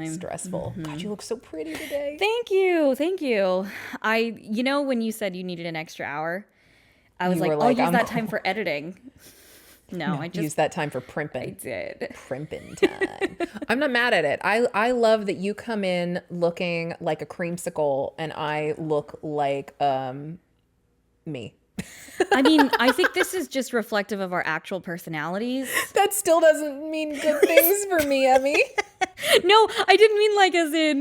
Stressful. God, you look so pretty today. Thank you. Thank you. When you said you needed an extra hour, I was I'll use that time for editing. No, I just used that time for primping. I did. Primping time. I'm not mad at it. I love that you come in looking like a creamsicle and I look like me. I mean, I think this is just reflective of our actual personalities. That still doesn't mean good things for me, Emmy. No, I didn't mean like as in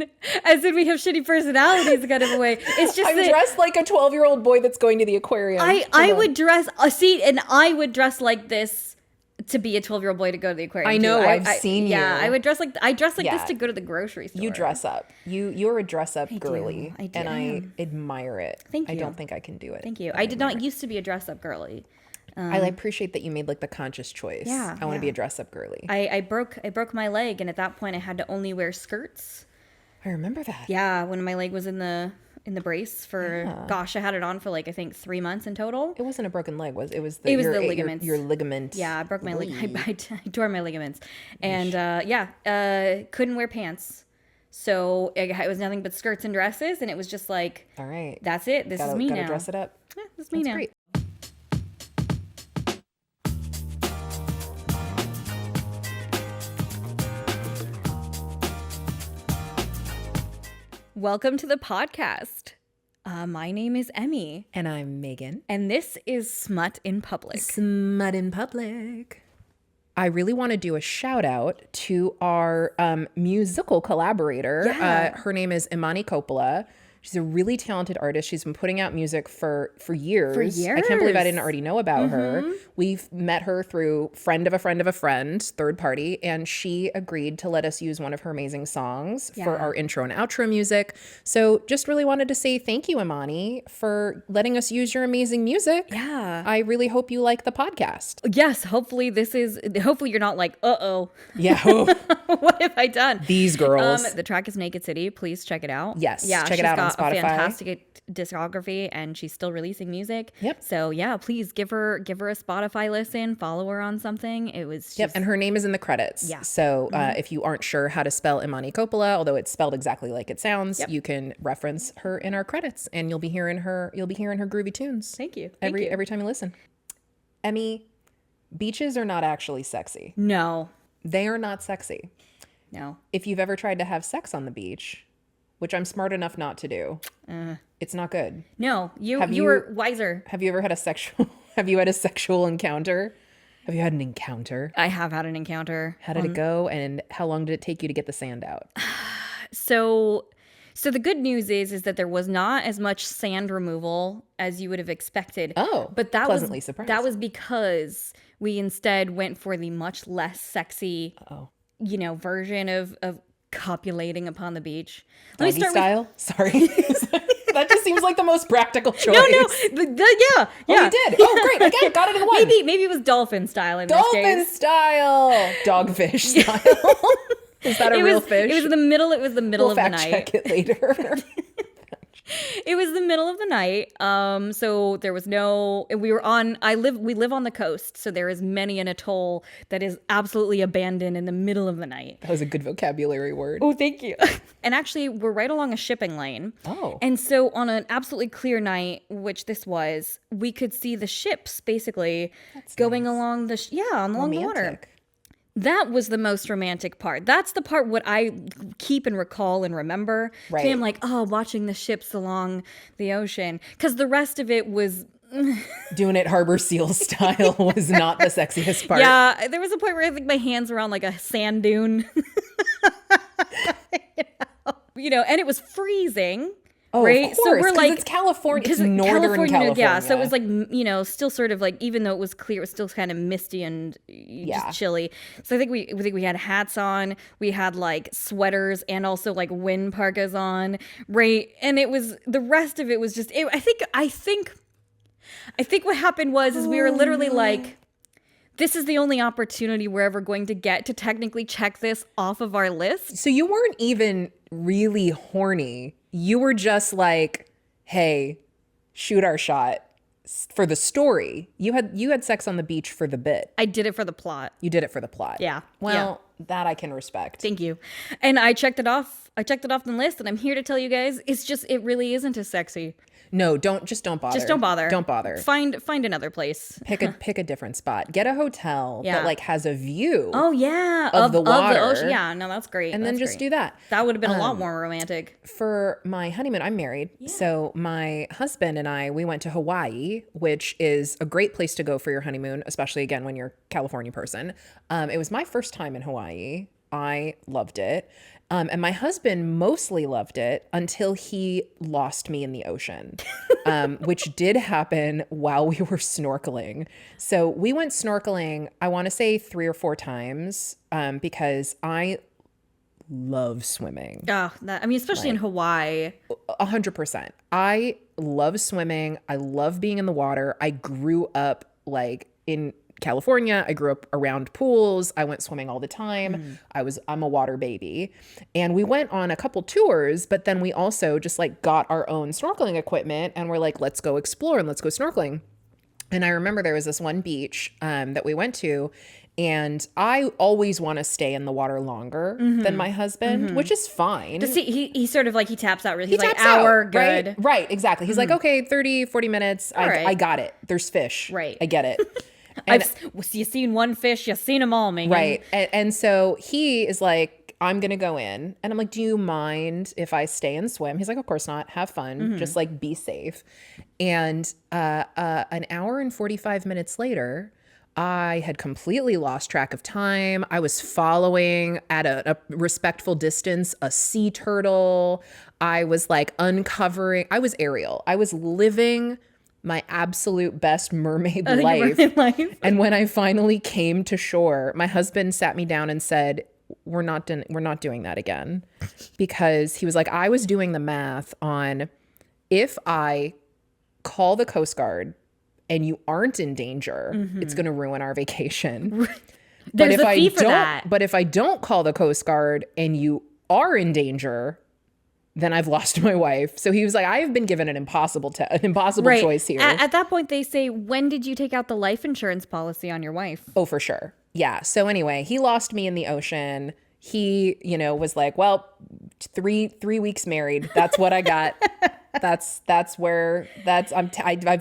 we have shitty personalities kind of a way. It's just I'm dressed like a 12-year-old boy that's going to the aquarium. I would dress and I would dress like this to be a 12-year-old boy to go to the aquarium. I know, I've seen you. Yeah, I dress like this to go to the grocery store. You dress up. You're a dress up girly. I do. And I admire it. Thank you. I don't think I can do it. Thank you. I did not used to be a dress up girly. I appreciate that you made like the conscious choice. Yeah, I want to be a dress up girly. I broke my leg, and at that point I had to only wear skirts. I remember that. Yeah, when my leg was in the brace for gosh, I had it on for like I think 3 months in total. It wasn't a broken leg, was it? Was the ligaments. Your ligament. Yeah, I broke my leg. I tore my ligaments, and couldn't wear pants. So it was nothing but skirts and dresses, and it was just like, all right, that's it. This is me now. Gotta dress it up. Yeah, this is me now. Great. Welcome to the podcast. My name is Emi. And I'm Megan. And this is Smut in Public. Smut in Public. I really want to do a shout out to our musical collaborator. Yeah. Her name is Imani Coppola. She's a really talented artist. She's been putting out music for years. For years. I can't believe I didn't already know about her. We've met her through friend of a friend of a friend, third party, and she agreed to let us use one of her amazing songs for our intro and outro music. So just really wanted to say thank you, Imani, for letting us use your amazing music. Yeah. I really hope you like the podcast. Yes, hopefully you're not like, uh-oh. Yeah. What have I done? These girls. The track is Naked City. Please check it out. Yes, yeah, check it out on Spotify. A fantastic discography, and she's still releasing music. Yep. So yeah, please give her a Spotify listen. Follow her on something. It was just... Yep, and her name is in the credits. Yeah. So if you aren't sure how to spell Imani Coppola, although it's spelled exactly like it sounds, you can reference her in our credits, and you'll be hearing her groovy tunes. Thank you. Every time you listen. Emmy, beaches are not actually sexy. No. They are not sexy. No. If you've ever tried to have sex on the beach, which I'm smart enough not to do, it's not good. No, you were wiser. Have you ever had a sexual encounter? Have you had an encounter? I have had an encounter. How did it go, and how long did it take you to get the sand out? So the good news is that there was not as much sand removal as you would have expected. Oh, but that pleasantly was surprised. That was because we instead went for the much less sexy, version of copulating upon the beach. Let me start style. Sorry, that just seems like the most practical choice. No, yeah. Oh, you did. Oh, great. Again, got it in one. Maybe it was dolphin style in dolphin this case. Style, dogfish style. Is that a real fish? It was the middle. It was the middle of the night. We'll fact check it later. It was the middle of the night. So there was no, we live on the coast. So there is many an atoll that is absolutely abandoned in the middle of the night. That was a good vocabulary word. Oh, thank you. And actually we're right along a shipping lane. Oh. And so on an absolutely clear night, which this was, we could see the ships basically going along along the water. That was the most romantic part. That's the part what I keep and recall and remember. Right. So I'm like, watching the ships along the ocean. Because the rest of it was... Doing it Harbor Seal style was not the sexiest part. Yeah, there was a point where I think my hands were on like a sand dune. And it was freezing. Oh, right? Of course, so we're like, it's California, it's northern California. Yeah, so it was like, still sort of like, even though it was clear, it was still kind of misty and just chilly. So I think we had hats on, we had like sweaters and also like wind parkas on, right? And it was, the rest of it was just, I think what happened was we were literally like, this is the only opportunity we're ever going to get to technically check this off of our list. So you weren't even really horny. You were just like, hey, shoot our shot for the story. You had sex on the beach for the bit. I did it for the plot. You did it for the plot. Yeah. Well, that I can respect. Thank you. And I checked it off. I checked it off the list, and I'm here to tell you guys, it really isn't as sexy. No, don't bother. Just don't bother. Don't bother. Find another place. Pick a different spot. Get a hotel that like has a view. Oh yeah, of the water. Of the ocean. Yeah, no, that's great. And then just do that. That would have been a lot more romantic. For my honeymoon, I'm married. Yeah. So my husband and I, we went to Hawaii, which is a great place to go for your honeymoon, especially again when you're a California person. It was my first time in Hawaii. I loved it. And my husband mostly loved it until he lost me in the ocean, which did happen while we were snorkeling. So we went snorkeling, I want to say 3 or 4 times, because I love swimming. Oh, especially in Hawaii. 100%. I love swimming. I love being in the water. I grew up like in California. I grew up around pools. I went swimming all the time. I'm a water baby. And we went on a couple tours, but then we also just like got our own snorkeling equipment and we're like, let's go explore and let's go snorkeling. And I remember there was this one beach that we went to, and I always want to stay in the water longer than my husband, which is fine. Does he sort of like, he taps out really, he's like, hour, good. Right, exactly. He's like, okay, 30, 40 minutes. I got it. There's fish. Right. I get it. You've seen one fish, you've seen them all, Megan. Right. And so he is like, I'm going to go in. And I'm like, do you mind if I stay and swim? He's like, of course not. Have fun. Just like be safe. And an hour and 45 minutes later, I had completely lost track of time. I was following at a respectful distance a sea turtle. I was like uncovering. I was Ariel. I was living my absolute best mermaid life. And when I finally came to shore, my husband sat me down and said, we're not doing that again. Because he was like, I was doing the math on if I call the Coast Guard and you aren't in danger, it's going to ruin our vacation. There's a fee for that. But if I don't call the Coast Guard and you are in danger, then I've lost my wife. So he was like, I have been given an impossible choice here. At that point, they say, when did you take out the life insurance policy on your wife? Oh, for sure. Yeah. So anyway, he lost me in the ocean. He, was like, well, three weeks married. That's what I got. I've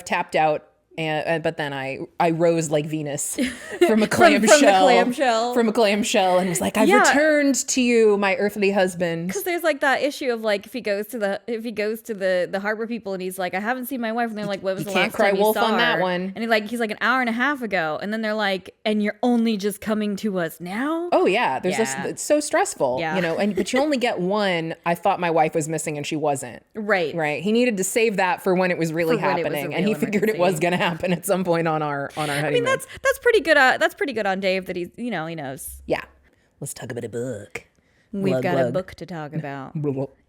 tapped out. But then I rose like Venus from a clamshell. From a clamshell, and was like, I've returned to you, my earthly husband. Because there's like that issue of like, if he goes to the harbor people and he's like, I haven't seen my wife, and they're like, when was the last time you saw her? You can't cry wolf on that one. And he's like an hour and a half ago, and then they're like, and you're only just coming to us now? Oh yeah, it's so stressful, but you only get one. I thought my wife was missing and she wasn't. Right. He needed to save that for when it was really happening, and he figured it was gonna happen at some point on our honeymoon. I mean, that's pretty good. That's pretty good on Dave that he knows. Yeah. Let's talk about a book. We've got a book to talk about.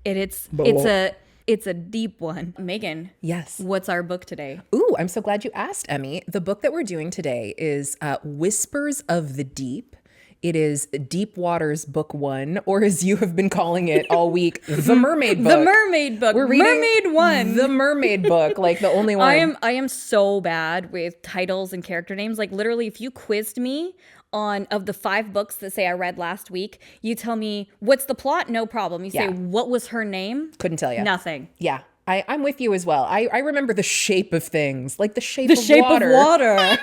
It's a deep one. Megan. Yes. What's our book today? Ooh, I'm so glad you asked, Emmy. The book that we're doing today is Whispers of the Deep. It is Deep Waters Book 1, or as you have been calling it all week, The Mermaid Book. The Mermaid Book. We're reading Mermaid 1. The Mermaid Book, like the only one. I am so bad with titles and character names. Like literally, if you quizzed me of the 5 books that say I read last week, you tell me, what's the plot? No problem. You say, what was her name? Couldn't tell you. Nothing. Yeah. I'm with you as well. I remember the shape of things, like the shape of water.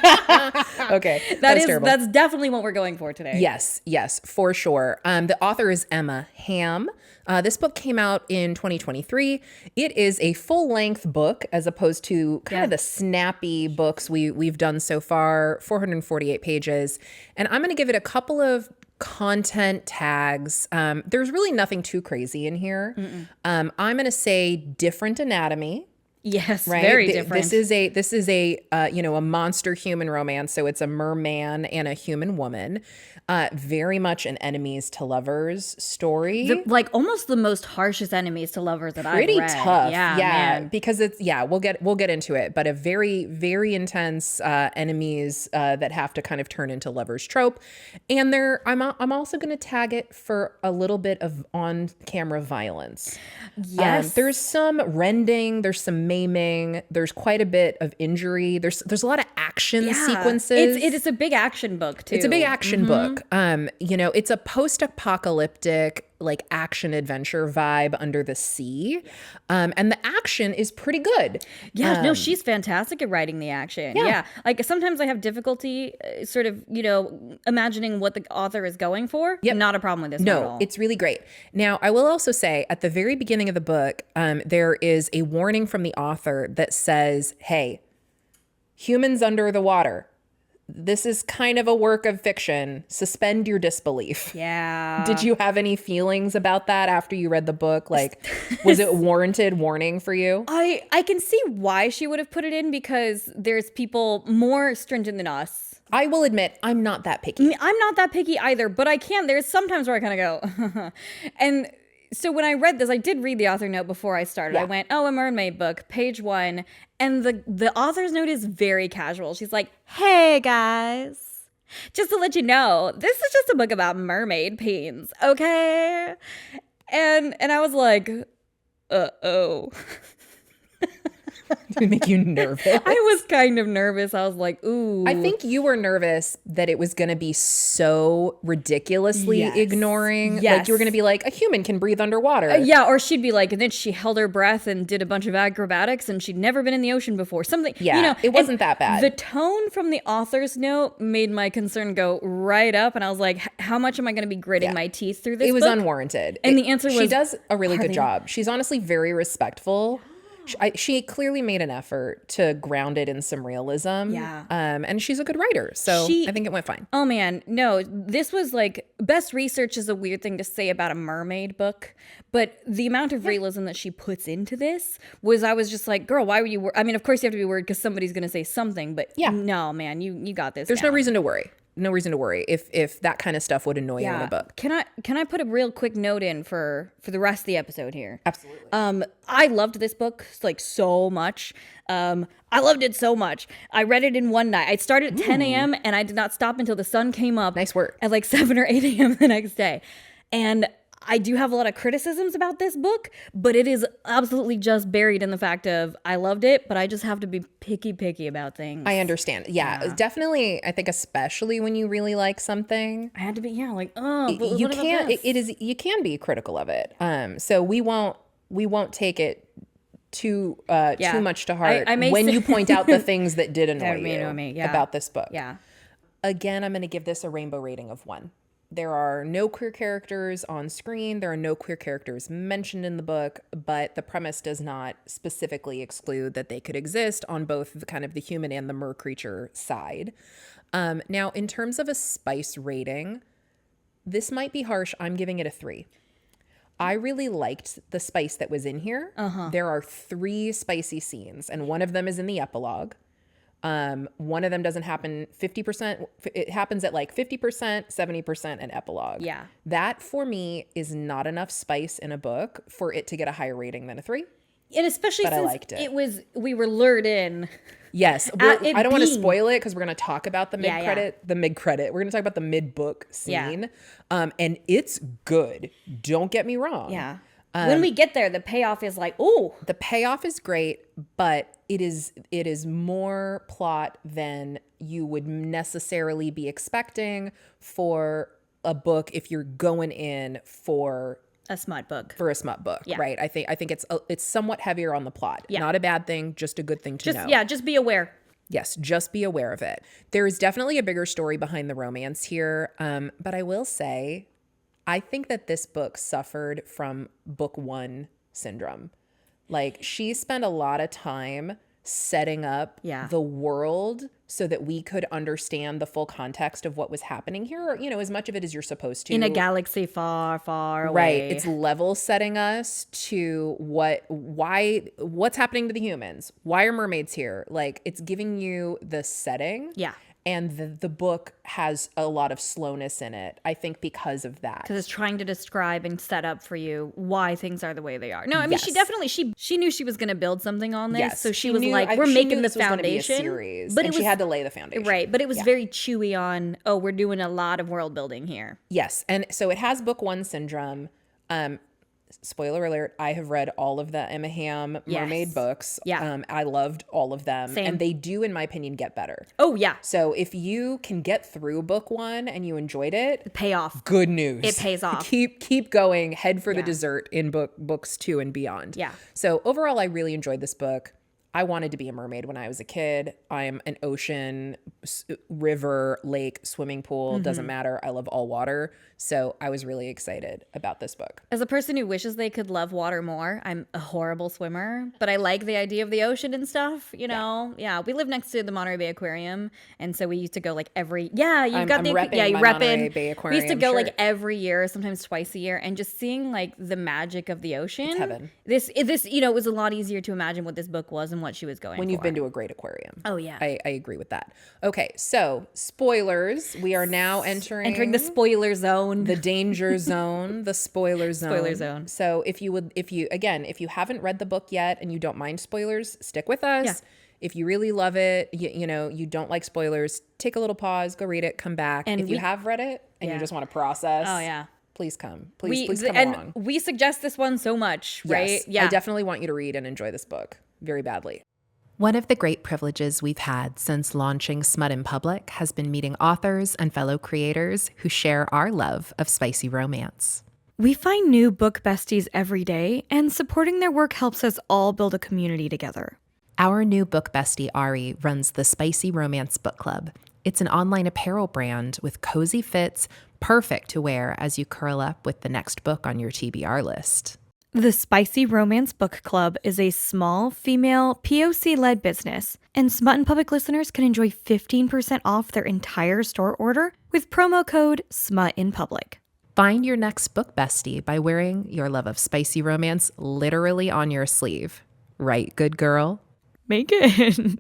Okay, that's terrible. That's definitely what we're going for today. Yes, for sure. The author is Emma Hamm. This book came out in 2023. It is a full-length book as opposed to kind of the snappy books we've done so far, 448 pages. And I'm going to give it a couple of content tags. There's really nothing too crazy in here. I'm going to say different anatomy. Yes, right? Very different. This is a a monster human romance. So it's a merman and a human woman. Very much an enemies to lovers story. Like almost the most harshest enemies to lovers that I've read. Pretty tough. Yeah, man. Because it's we'll get into it, but a very, very intense enemies that have to kind of turn into lovers trope. And I'm also going to tag it for a little bit of on-camera violence. Yes. There's some rending, there's some maiming. There's quite a bit of injury. There's a lot of action sequences. It is a big action book too. It's a big action book. It's a post-apocalyptic like action adventure vibe under the sea. And the action is pretty good. Yeah, no, she's fantastic at writing the action. Yeah. Like sometimes I have difficulty sort of, imagining what the author is going for. Yep. Not a problem with this at all. It's really great. Now, I will also say at the very beginning of the book, there is a warning from the author that says, hey, humans under the water. This is kind of a work of fiction. Suspend your disbelief. Yeah. Did you have any feelings about that after you read the book? Like, was it warranted warning for you? I can see why she would have put it in because there's people more stringent than us. I will admit, I'm not that picky. I'm not that picky either, but I can. There's sometimes where I kind of go, and so when I read this, I did read the author note before I started. I went, a mermaid book, page 1. And the author's note is very casual. She's like, hey, guys, just to let you know, this is just a book about mermaid pains, okay? And I was like, uh-oh. Did it make you nervous? I was kind of nervous. I was like, ooh. I think you were nervous that it was going to be so ridiculously ignoring. Yes. Like you were going to be like, a human can breathe underwater. Or she'd be like, and then she held her breath and did a bunch of acrobatics and she'd never been in the ocean before. Something, it wasn't that bad. The tone from the author's note made my concern go right up. And I was like, how much am I going to be gritting my teeth through this It was book? unwarranted. And the answer was, she does a really good job. She's honestly very respectful. She clearly made an effort to ground it in some realism. Yeah. And she's a good writer. So I think it went fine. Oh, man. No, this was like best research is a weird thing to say about a mermaid book. But the amount of realism that she puts into this I was just like, girl, why were you I mean, of course you have to be worried because somebody's going to say something. But no, man, you got this. There's no reason to worry. No reason to worry if that kind of stuff would annoy you in a book. Can I put a real quick note in for the rest of the episode here? Absolutely. I loved this book like so much. I loved it so much. I read it in one night. I started at 10 a.m. and I did not stop until the sun came up. Nice work. At like 7 or 8 a.m. the next day. And I do have a lot of criticisms about this book, but it is absolutely just buried in the fact of I loved it, but I just have to be picky about things. I understand. Yeah. Definitely. I think especially when you really like something, I had to be you can't. You can be critical of it. So we won't take it too much to heart when you point out the things that did annoy you about this book. Yeah. Again, I'm going to give this a rainbow rating of 1. There are no queer characters on screen. There are no queer characters mentioned in the book, but the premise does not specifically exclude that they could exist on both the kind of the human and the mer creature side. Now, in terms of a spice rating, this might be harsh. I'm giving it a 3. I really liked the spice that was in here. There are 3 spicy scenes, and one of them is in the epilogue. One of them doesn't happen 50%. It happens at like 50%, 70% an epilogue. Yeah. That for me is not enough spice in a book for it to get a higher rating than a 3. And especially since I liked it. We were lured in. Yes. I don't want to spoil it because we're going to talk about the mid-credit. The mid-credit. We're going to talk about the mid-book scene. And it's good. Don't get me wrong. Yeah. When we get there, the payoff is like, ooh. The payoff is great, but it is more plot than you would necessarily be expecting for a book if you're going in for a smut book. Right? I think it's somewhat heavier on the plot. Yeah. Not a bad thing, just a good thing to know. Yeah, just be aware. Yes, just be aware of it. There is definitely a bigger story behind the romance here, but I will say I think that this book suffered from book 1 syndrome. Like she spent a lot of time setting up the world so that we could understand the full context of what was happening here, as much of it as you're supposed to. In a galaxy far, far away. Right. It's level setting us to what's happening to the humans. Why are mermaids here? Like it's giving you the setting. Yeah. And the book has a lot of slowness in it, I think, because of that. Because it's trying to describe and set up for you why things are the way they are. No, I mean, she definitely, she knew she was going to build something on this. Yes, so she was like, we're making the foundation. Series, but she had to lay the foundation. Right. But it was very chewy on, we're doing a lot of world building here. Yes. And so it has book 1 syndrome. spoiler alert, I have read all of the Emma Hamm mermaid books. Yeah. I loved all of them. Same. And they do, in my opinion, get better. Oh, yeah. So if you can get through book one and you enjoyed it, payoff. Good news. It pays off. Keep going, head for the dessert in books 2 and beyond. Yeah. So overall, I really enjoyed this book. I wanted to be a mermaid when I was a kid. I am an ocean, river, lake, swimming pool. Doesn't matter. I love all water. So I was really excited about this book. As a person who wishes they could love water more, I'm a horrible swimmer, but I like the idea of the ocean and stuff, you know? Yeah, we live next to the Monterey Bay Aquarium, and so we used to go like every, I'm repping my Monterey Bay Aquarium We used to go shirt. like every year, sometimes twice a year, and just seeing like the magic of the ocean. It's heaven. This, you know, it was a lot easier to imagine what this book was and what she was going When for. you've been to a great aquarium. Oh, yeah. I agree with that. Okay, so spoilers. We are now entering the spoiler zone. the danger zone, the spoiler zone. Spoiler zone. So if you haven't read the book yet and you don't mind spoilers, stick with us. Yeah. If you really love it, you don't like spoilers, take a little pause, go read it, come back. And if you have read it and you just want to process, Oh, yeah. please come. Please come and along. we suggest this one so much, right? Yes, Yeah. I definitely want you to read and enjoy this book very badly. One of the great privileges we've had since launching Smut in Public has been meeting authors and fellow creators who share our love of spicy romance. We find new book besties every day, and supporting their work helps us all build a community together. Our new book bestie, Ari, runs the Spicy Romance Book Club. It's an online apparel brand with cozy fits, perfect to wear as you curl up with the next book on your TBR list. The Spicy Romance Book Club is a small, female, POC-led business, and Smut in Public listeners can enjoy 15% off their entire store order with promo code SMUTINPUBLIC. Find your next book bestie by wearing your love of spicy romance literally on your sleeve. Right, good girl? Megan,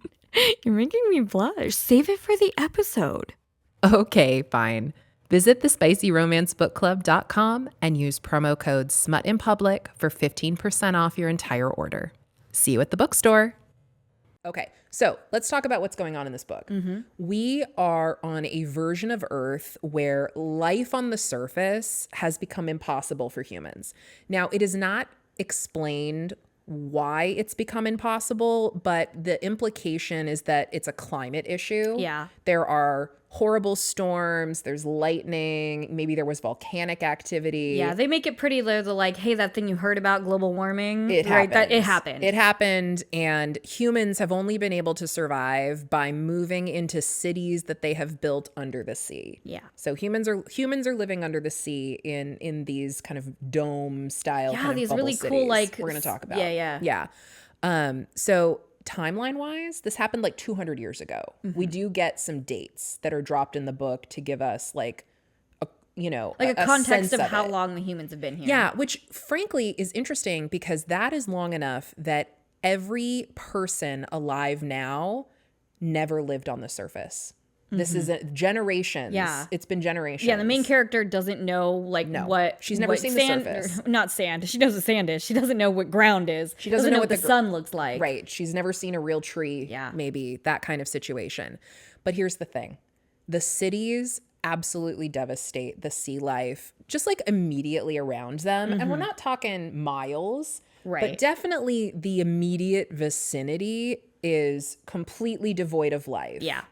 you're making me blush. Save it for the episode. Okay, fine. Visit thespicyromancebookclub.com and use promo code SMUTINPUBLIC for 15% off your entire order. See you at the bookstore. Okay, so let's talk about what's going on in this book. We are on a version of Earth where life on the surface has become impossible for humans. Now, it is not explained why it's become impossible, but the implication is that it's a climate issue. Yeah. There are horrible storms, there's lightning, maybe there was volcanic activity. Yeah, they make it pretty low. They're like, hey, that thing you heard about, global warming, It right? happened. It happened. It happened, and humans have only been able to survive by moving into cities that they have built under the sea. Yeah. So humans are living under the sea in these kind of dome style. Yeah, kind of these bubble really cool, cities like, we're going to talk about. yeah. So timeline wise, this happened like 200 years ago. We do get some dates that are dropped in the book to give us like a context sense of of how it. long the humans have been here. Yeah, which frankly is interesting because that is long enough that every person alive now never lived on the surface. This is generations. Yeah. It's been generations. Yeah, the main character doesn't know what She's never seen the sand, surface. not sand. She knows what sand is. She doesn't know what ground is. She doesn't know what what the the sun looks like. Right. She's never seen a real tree. Yeah. Maybe that kind of situation. But here's the thing. The cities absolutely devastate the sea life just like immediately around them. And we're not talking miles, Right. but definitely the immediate vicinity is completely devoid of life. Yeah.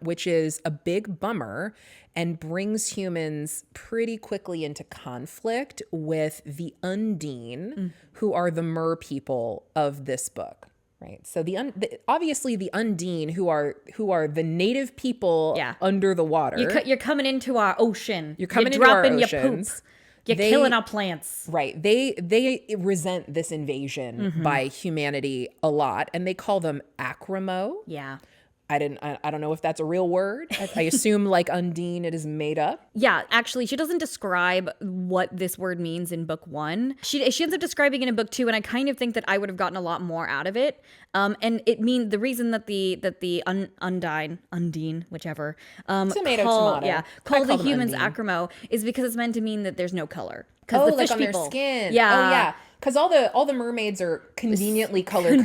Which is a big bummer and brings humans pretty quickly into conflict with the Undine, who are the mer people of this book. Right. So obviously the Undine, who are the native people under the water. You're coming into our ocean. You're coming into dropping our your oceans. poop. You're killing our plants. Right. They resent this invasion by humanity a lot, and they call them acromo. Yeah. I don't know if that's a real word. I assume like Undine, it is made up. Yeah, actually, she doesn't describe what this word means in book 1. She ends up describing it in book 2, and I kind of think that I would have gotten a lot more out of it. And it means the reason that the Undine, whichever, Tomato. Yeah, call the humans acromo is because it's meant to mean that there's no color. Oh, the fish like on people, their skin. Yeah. Oh, yeah. Because all the mermaids are conveniently color-coded.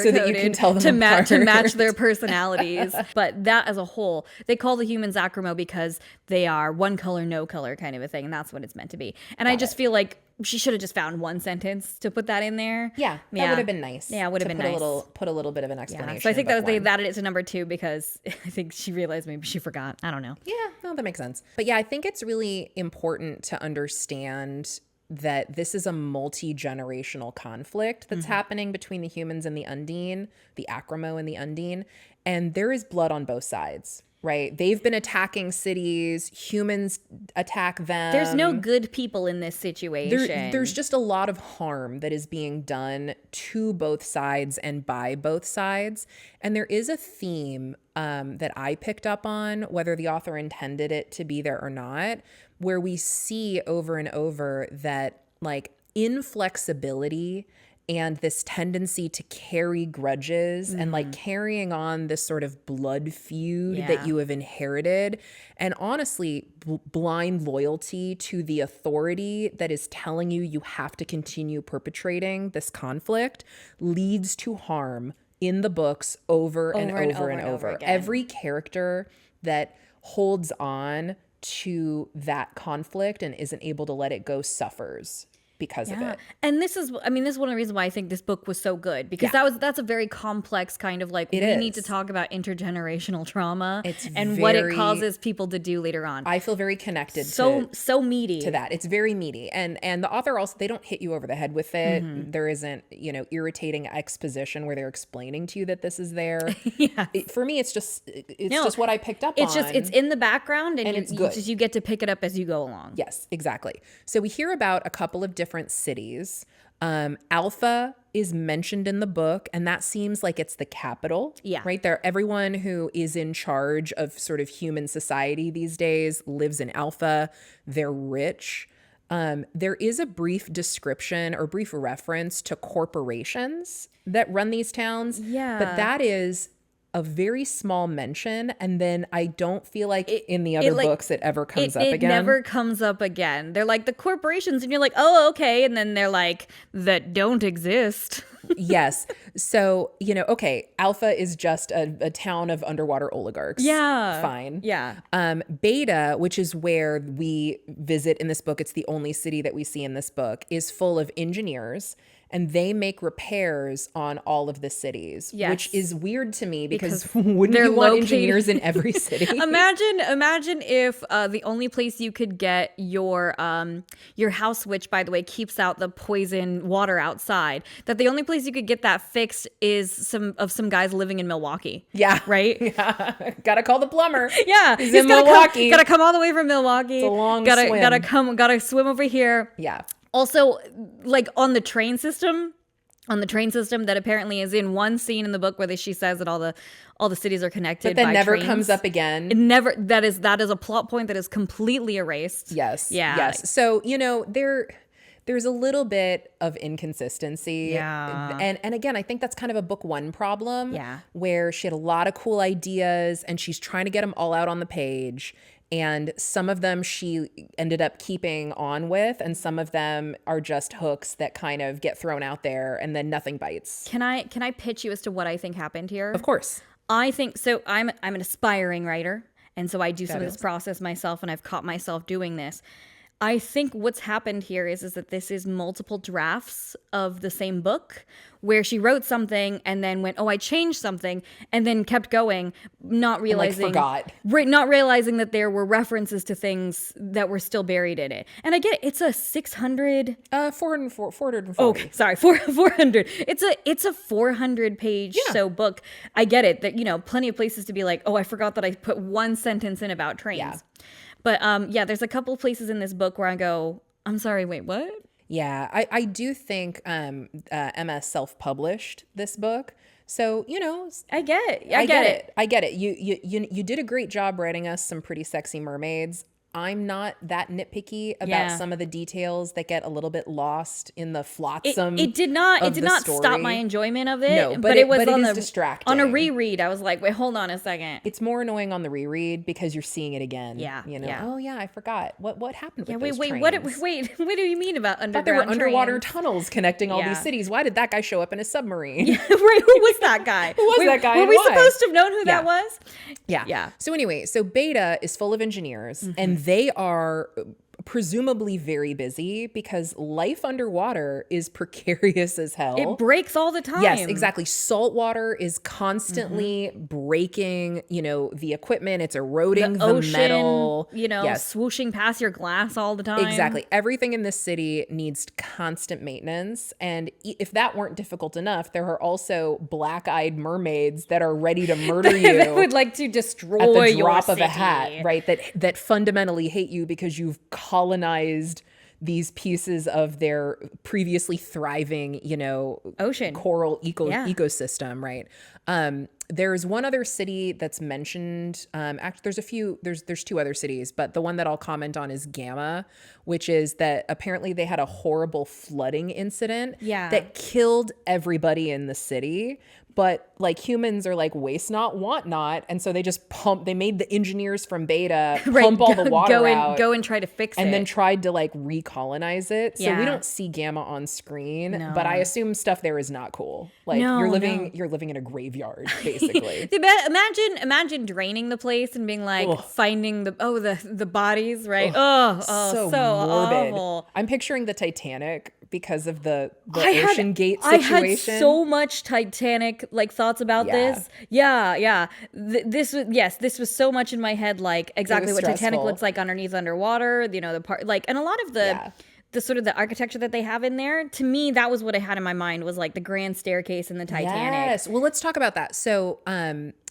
So that you can tell them apart. to match their personalities. But that as a whole, they call the humans acromo because they are one color, no color kind of a thing. And that's what it's meant to be. And I just feel like she should have just found one sentence to put that in there. Yeah, that would have been nice. Yeah, would have been nice. Put a little bit of an explanation. Yeah. So I think that they added it to number 2 because I think she realized maybe she forgot. I don't know. Yeah, no, that makes sense. But yeah, I think it's really important to understand that this is a multi-generational conflict that's happening between the humans and the Undine, the Acramo and the Undine, and there is blood on both sides. Right. They've been attacking cities. Humans attack them. There's no good people in this situation. There's just a lot of harm that is being done to both sides and by both sides. And there is a theme that I picked up on, whether the author intended it to be there or not, where we see over and over that like inflexibility and this tendency to carry grudges and like carrying on this sort of blood feud that you have inherited, and honestly blind loyalty to the authority that is telling you you have to continue perpetrating this conflict leads to harm in the books over and over again. Every character that holds on to that conflict and isn't able to let it go suffers because of it. And this is one of the reasons why I think this book was so good, because that's a very complex kind of like, we need to talk about intergenerational trauma and what it causes people to do later on. I feel very connected so meaty to that. It's very meaty. And the author also, they don't hit you over the head with it. There isn't, irritating exposition where they're explaining to you that this is there. For me, it's just what I picked up on. It's in the background and it's good. You get to pick it up as you go along. Yes, exactly. So we hear about a couple of different cities. Alpha is mentioned in the book, and that seems like it's the capital. Yeah. Right there. Everyone who is in charge of sort of human society these days lives in Alpha. They're rich. There is a brief description or brief reference to corporations that run these towns. Yeah. But that is a very small mention, and then I don't feel like in the other books it ever comes up again. It never comes up again. They're like the corporations, and you're like, oh, okay, and then they're like, that don't exist. Yes. So, okay, Alpha is just a town of underwater oligarchs. Yeah. Fine. Yeah. Beta, which is where we visit in this book, it's the only city that we see in this book, is full of engineers. And they make repairs on all of the cities, which is weird to me because wouldn't you want engineers in every city? Imagine if the only place you could get your house, which by the way keeps out the poison water outside, that the only place you could get that fixed is some guys living in Milwaukee. Yeah. Right? Yeah. Gotta call the plumber. Yeah. He's in Milwaukee. Gotta come all the way from Milwaukee. It's a long swim. Gotta swim over here. Yeah. Also, like on the train system that apparently is in one scene in the book where she says that all the cities are connected, but then never trains. Comes up again. It never. That is a plot point that is completely erased. Yes. Yeah. Yes. So there's a little bit of inconsistency. Yeah. And again, I think that's kind of a book one problem. Yeah. Where she had a lot of cool ideas and she's trying to get them all out on the page. And some of them she ended up keeping on with, and some of them are just hooks that kind of get thrown out there and then nothing bites. Can I pitch you as to what I think happened here? Of course. I think so. I'm an aspiring writer, and so I do some of this process myself, and I've caught myself doing this. I think what's happened here is that this is multiple drafts of the same book where she wrote something and then went, oh, I changed something, and then kept going, not realizing, forgot. Not realizing that there were references to things that were still buried in it. And I get it, it's a 440. Okay, sorry, 400. It's a 400 page book. I get it that, plenty of places to be like, oh, I forgot that I put one sentence in about trains. Yeah. But there's a couple places in this book where I go, I'm sorry, wait, what? Yeah, I do think Emma self-published this book. So, I get it. I get it. You did a great job writing us some pretty sexy mermaids. I'm not that nitpicky about some of the details that get a little bit lost in the flotsam. It did not stop my enjoyment of it. No, but it was distracting. On a reread, I was like, wait, hold on a second. It's more annoying on the reread because you're seeing it again. Yeah. Oh yeah, I forgot. What happened with those wait, trains? what do you mean about underground I thought there were underwater trains? tunnels connecting all these cities. Why did that guy show up in a submarine? Right, who was that guy? That guy? Were and we why? supposed to have known who that was? Yeah. So anyway, Beta is full of engineers, and they are presumably very busy because life underwater is precarious as hell. It breaks all the time. Yes, exactly. Salt water is constantly breaking, the equipment. It's eroding the ocean, metal. swooshing past your glass all the time. Exactly. Everything in this city needs constant maintenance. And if that weren't difficult enough, there are also black-eyed mermaids that are ready to murder you. That would like to destroy at the your drop of city. a hat, right? That fundamentally hate you because you've colonized these pieces of their previously thriving, ocean coral ecosystem, right? There's one other city that's mentioned. Actually, there's two other cities, but the one that I'll comment on is Gamma, which is that apparently they had a horrible flooding incident that killed everybody in the city. But like humans are like waste not, want not. And so they just they made the engineers from Beta pump all the water out. Go and try to fix it. And then tried to like recolonize it. So we Yeah. don't see Gamma on screen, No. but I assume stuff there is not cool. Like No, you're living in a graveyard, basically. Imagine draining the place and being like Ugh. finding the bodies, right? So morbid. awful. I'm picturing the Titanic because of the ocean gate I situation. had so much Titanic like thoughts about this. Yeah. This was so much in my head, like exactly what Titanic stressful. looks like underneath underwater. The part like, and a lot of the sort of the architecture that they have in there. To me, that was what I had in my mind was like the grand staircase in the Titanic. Yes. Well, let's talk about that. So,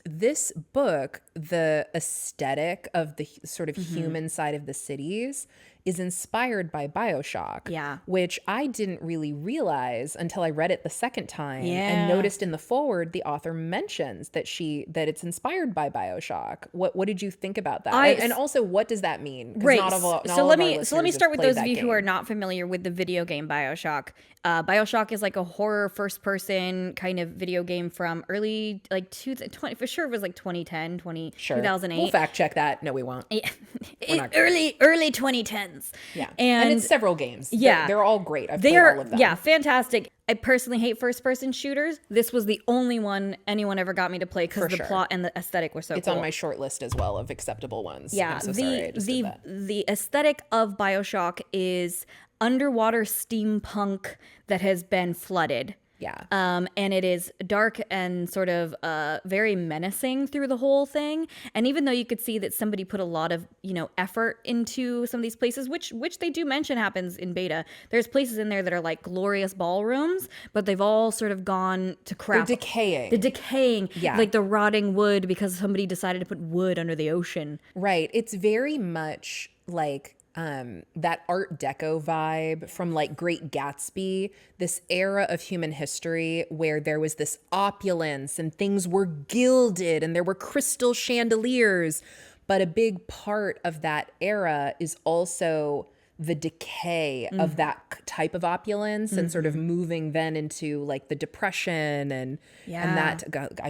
this book, the aesthetic of the sort of human side of the cities is inspired by BioShock. Yeah. Which I didn't really realize until I read it the second time Yeah. and noticed in the foreword the author mentions that it's inspired by BioShock. What did you think about that? And also, what does that mean? 'Cause Right. not all So of let our me listeners start have with those played of you that who are game. not familiar with the video game BioShock. BioShock is like a horror first person kind of video game from early like 2020, for sure it was like 2010, 2008. We'll fact check that. No, we won't. not early 2010s. Yeah. And it's several games. Yeah. They're all great. I've played all of them. Yeah, fantastic. I personally hate first person shooters. This was the only one anyone ever got me to play because the plot and the aesthetic were so It's cool. on my short list as well of acceptable ones. Yeah, I'm so sorry I just did that. the aesthetic of BioShock is underwater steampunk that has been flooded. Yeah. And it is dark and sort of very menacing through the whole thing. And even though you could see that somebody put a lot of, effort into some of these places, which they do mention happens in beta, there's places in there that are like glorious ballrooms, but they've all sort of gone to crap. They're decaying. The decaying. Yeah. Like the rotting wood because somebody decided to put wood under the ocean. Right. It's very much like that Art Deco vibe from like Great Gatsby, this era of human history where there was this opulence and things were gilded and there were crystal chandeliers. But a big part of that era is also the decay of that type of opulence and sort of moving then into like the depression and that.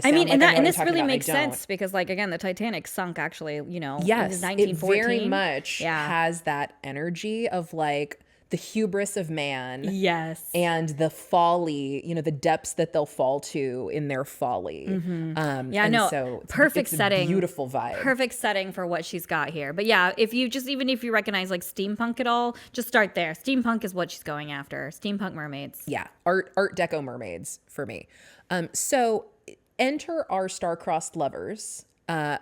And this really makes sense because, like, again, the Titanic sunk actually, Yes, in 1914. it very much has that energy of like the hubris of man. Yes. And the folly, the depths that they'll fall to in their folly. So perfect it's setting. A beautiful vibe. Perfect setting for what she's got here. But yeah, even if you recognize like steampunk at all, just start there. Steampunk is what she's going after. Steampunk mermaids. Yeah. Art Deco mermaids for me. So enter our star-crossed lovers, our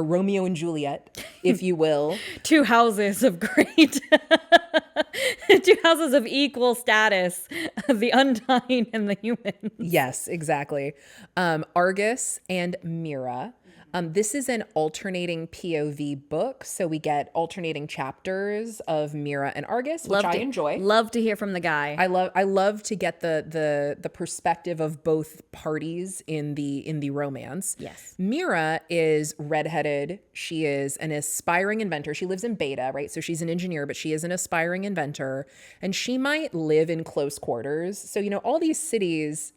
Romeo and Juliet, if you will. Two houses of great, two houses of equal status, the Undying and the Human. Yes, exactly. Argus and Mira. This is an alternating POV book, so we get alternating chapters of Mira and Argus, which I enjoy. Love to hear from the guy. I love to get the perspective of both parties in the romance. Yes. Mira is redheaded. She is an aspiring inventor. She lives in Beta, right? So she's an engineer, but she is an aspiring inventor, and she might live in close quarters. So all these cities,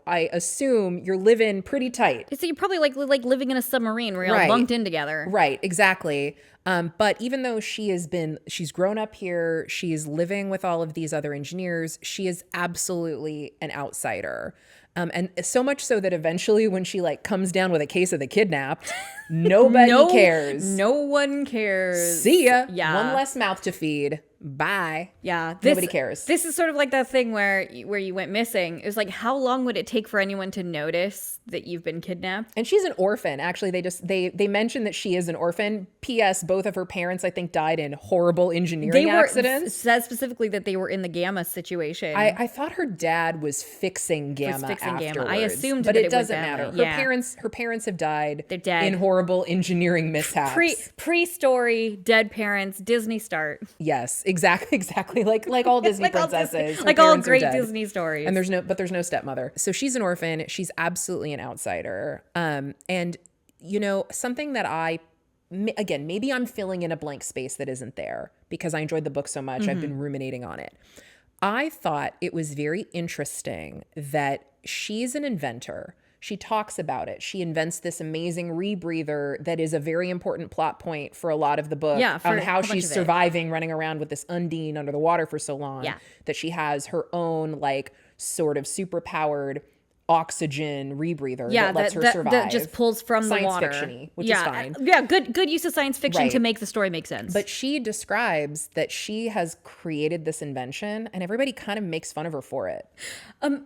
I assume you're living pretty tight. So you're probably like living in a submarine where you're all bunked in together. Right, exactly. But even though she's grown up here, she is living with all of these other engineers, she is absolutely an outsider. And so much so that eventually when she like comes down with a case of the kidnapped, nobody cares. No one cares. See ya. Yeah. One less mouth to feed. Bye. Yeah. Nobody cares. This is sort of like that thing where you went missing. It was like, how long would it take for anyone to notice that you've been kidnapped? And she's an orphan. Actually, they mentioned that she is an orphan. P.S. Both of her parents, I think, died in horrible engineering accidents. Said specifically that they were in the Gamma situation. I thought her dad was fixing Gamma afterwards. I assumed but that it doesn't matter. Her parents have died. They're dead in horrible engineering mishaps. Pre-story, dead parents, Disney start. Yes, exactly. Like all Disney princesses. Like all great Disney stories. And there's no stepmother. So she's an orphan. She's absolutely an outsider. And you know, something that again, maybe I'm filling in a blank space that isn't there because I enjoyed the book so much. I've been ruminating on it. I thought it was very interesting that she's an inventor. She talks about it. She invents this amazing rebreather that is a very important plot point for a lot of the book on how she's surviving running around with this Undine under the water for so long. Yeah. That she has her own like sort of superpowered oxygen rebreather that lets her survive. That just pulls from the water. Science fiction-y, which is fine. Yeah, good use of science fiction to make the story make sense. But she describes that she has created this invention and everybody kind of makes fun of her for it.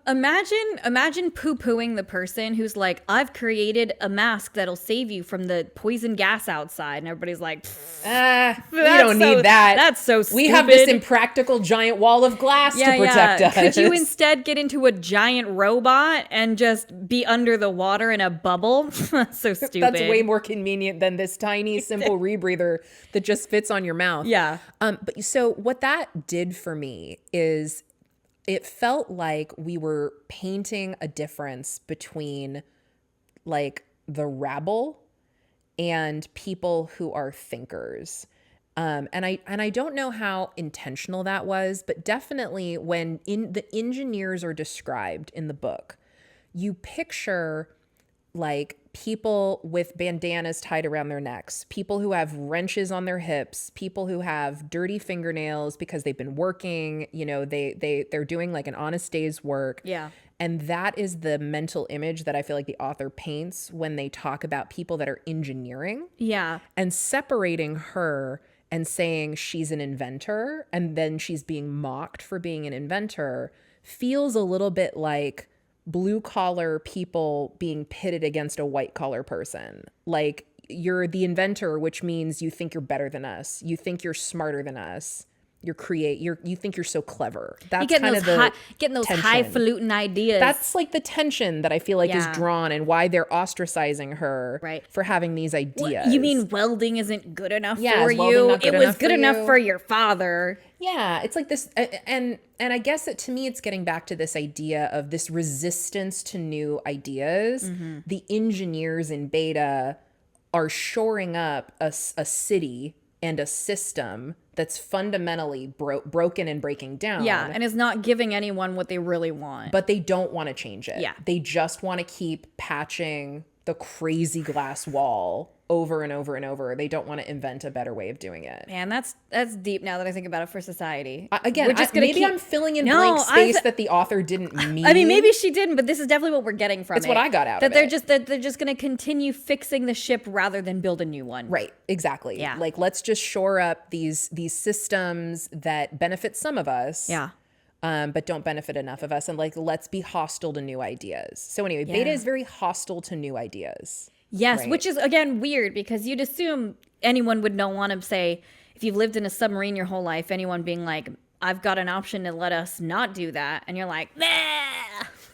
Imagine poo-pooing the person who's like, I've created a mask that'll save you from the poison gas outside. And everybody's like, we don't need that. That's so stupid. We have this impractical giant wall of glass to protect us. Could you instead get into a giant robot and just be under the water in a bubble? So stupid. That's way more convenient than this tiny, simple rebreather that just fits on your mouth. Yeah. But so what that did for me is it felt like we were painting a difference between like the rabble and people who are thinkers. And I don't know how intentional that was, but definitely when the engineers are described in the book, you picture like people with bandanas tied around their necks, people who have wrenches on their hips, people who have dirty fingernails because they've been working, you know, they're doing like an honest day's work. Yeah. And that is the mental image that I feel like the author paints when they talk about people that are engineering. Yeah. And separating her and saying she's an inventor and then she's being mocked for being an inventor feels a little bit like blue collar people being pitted against a white collar person. Like you're the inventor, which means you think you're better than us. You think you're smarter than us. You think you're so clever. That's kind of getting those tension. Highfalutin ideas. That's like the tension that I feel like is drawn and why they're ostracizing her for having these ideas. You mean welding isn't good enough for you? It was good enough for your father. Yeah, it's like this, and I guess to me, it's getting back to this idea of this resistance to new ideas. Mm-hmm. The engineers in Beta are shoring up a city and a system that's fundamentally broken and breaking down. Yeah, and is not giving anyone what they really want. But they don't want to change it. Yeah. They just want to keep patching the crazy glass wall over and over and over. They don't want to invent a better way of doing it. Man, that's deep now that I think about it for society. Maybe I'm filling in blank space that the author didn't mean. I mean, maybe she didn't, but this is definitely what we're getting from it. It's what I got out of it. That they're just going to continue fixing the ship rather than build a new one. Right, exactly. Yeah. Like, let's just shore up these systems that benefit some of us. Yeah. But don't benefit enough of us. And like, let's be hostile to new ideas. So anyway, Beta is very hostile to new ideas. Yes, right? Which is, again, weird because you'd assume anyone would not want to say, if you've lived in a submarine your whole life, anyone being like, I've got an option to let us not do that. And you're like, nah.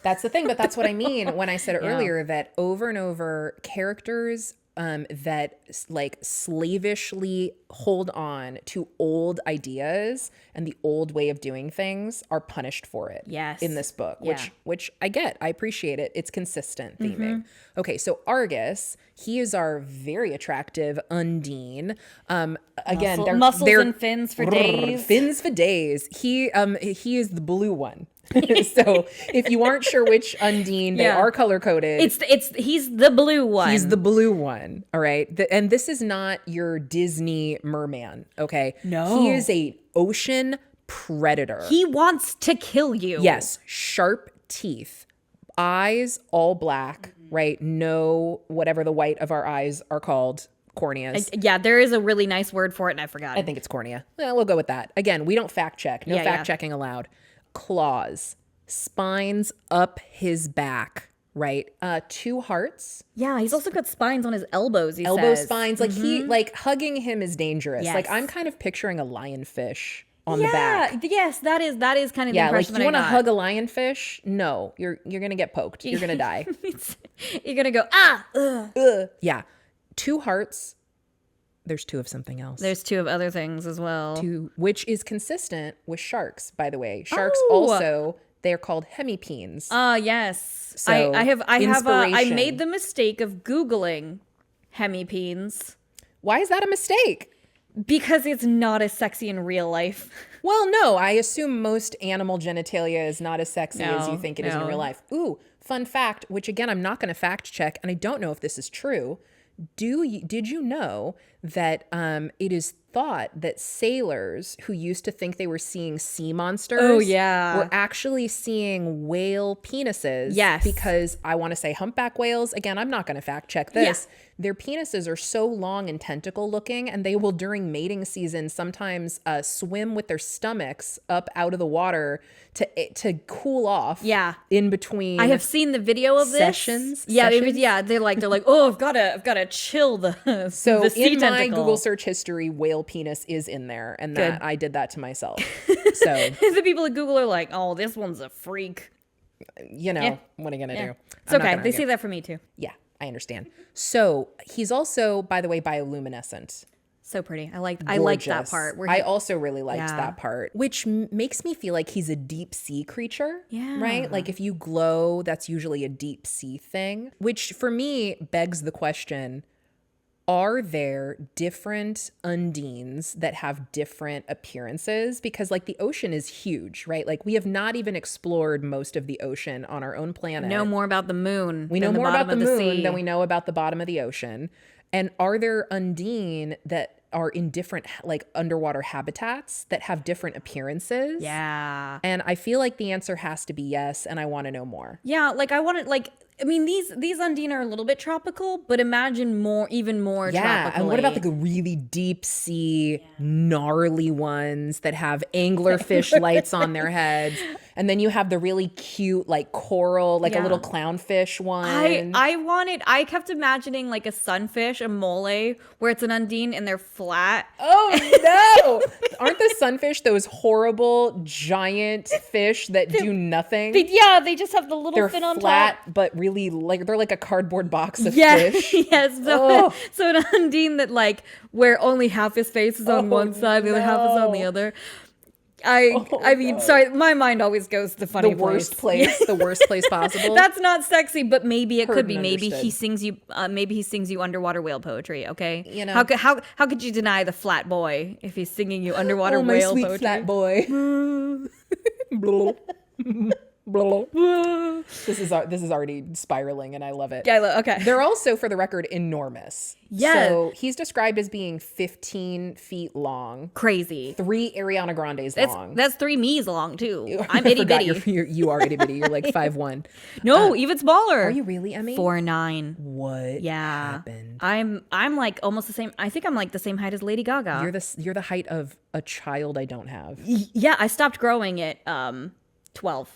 That's the thing. But that's what I mean when I said earlier that over and over characters that like slavishly hold on to old ideas and the old way of doing things are punished for it. Yes. In this book, which I get. I appreciate it. It's consistent theming. Mm-hmm. Okay, so Argus, he is our very attractive Undine. Again, muscles and fins for days. Fins for days. He is the blue one. So if you aren't sure which Undine, they are color coded. He's the blue one. He's the blue one. All right. And this is not your Disney merman. Okay. No. He is a ocean predator. He wants to kill you. Yes. Sharp teeth, eyes all black, right? No, whatever the white of our eyes are called. Corneas. Yeah, there is a really nice word for it, and I forgot. I think it's cornea. Well, we'll go with that. Again, we don't fact check. No fact checking allowed. Claws, spines up his back, right? 2 hearts. Yeah, he's also got spines on his elbows. Elbow says. spines. Like hugging him is dangerous. Yes. Like I'm kind of picturing a lionfish on the back. Yes, that is kind of the Yeah, like impression you want to I got. hug a lionfish? No, you're gonna get poked. You're gonna die. You're gonna go ugh. Yeah, 2 hearts. There's 2 of something else. There's 2 of other things as well. 2, which is consistent with sharks, by the way. Sharks also, they're called hemipenes. Yes. So, I made the mistake of Googling hemipenes Why is that a mistake? because it's not as sexy in real life. Well, no, I assume most animal genitalia is not as sexy as you No, think it is in no. real life. Ooh, fun fact, which again, I'm not going to fact check, and I don't know if this is true. Did you know that it is thought that sailors who used to think they were seeing sea monsters were actually seeing whale penises? Yes. Because I want to say humpback whales, again, I'm not going to fact check this. Yeah. Their penises are so long and tentacle looking, and they will during mating season sometimes swim with their stomachs up out of the water to cool off. Yeah. In between. I have seen the video of this. Sessions. Yeah, they're like, oh, I've got to chill the So the sea in tentacle. my Google search history, whale penis is in there, and that I did that to myself. So the people at Google are like, oh, this one's a freak. what are you gonna do? It's okay. They say that for me too. Yeah, I understand. So he's also, by the way, bioluminescent. So pretty. I liked that part. I also really liked that part, which makes me feel like he's a deep sea creature. Yeah. Right? Like if you glow, that's usually a deep sea thing, which for me begs the question, are there different undines that have different appearances? Because like the ocean is huge, right? Like we have not even explored most of the ocean on our own planet. We know more about the moon. We know more about the moon than we know about the bottom of the ocean. And are there undine that are in different like underwater habitats that have different appearances? Yeah. And I feel like the answer has to be yes, and I want to know more. Yeah, like I want to these undine are a little bit tropical, but imagine even more tropical. And what about like the really deep sea, gnarly ones that have anglerfish lights on their heads? And then you have the really cute, like coral, like a little clownfish one. I kept imagining like a sunfish, a mole, where it's an undine and they're flat. Oh no! Aren't the sunfish those horrible giant fish that do nothing? They just have the little They're fin on flat, top. but really like they're like a cardboard box of fish. Yes. So an undine that like where only half his face is on one side, the other half is on the other. Sorry, my mind always goes to the funny worst place, the worst place possible. That's not sexy, but maybe it could be. and Maybe understood. he sings you underwater whale poetry. Okay, You know. how could you deny the flat boy if he's singing you underwater my whale sweet poetry? flat boy. This is already spiraling, and I love it. Yeah, okay. They're also, for the record, enormous. Yeah. So he's described as being 15 feet long. Crazy. 3 Ariana Grandes long. That's 3 me's long too. I'm itty bitty. You are itty bitty. You're like 5'1". No, even smaller. Are you really, Emmy? 4'9". What happened? I'm like almost the same. I think I'm like the same height as Lady Gaga. You're the height of a child I don't have. Yeah, I stopped growing at 12.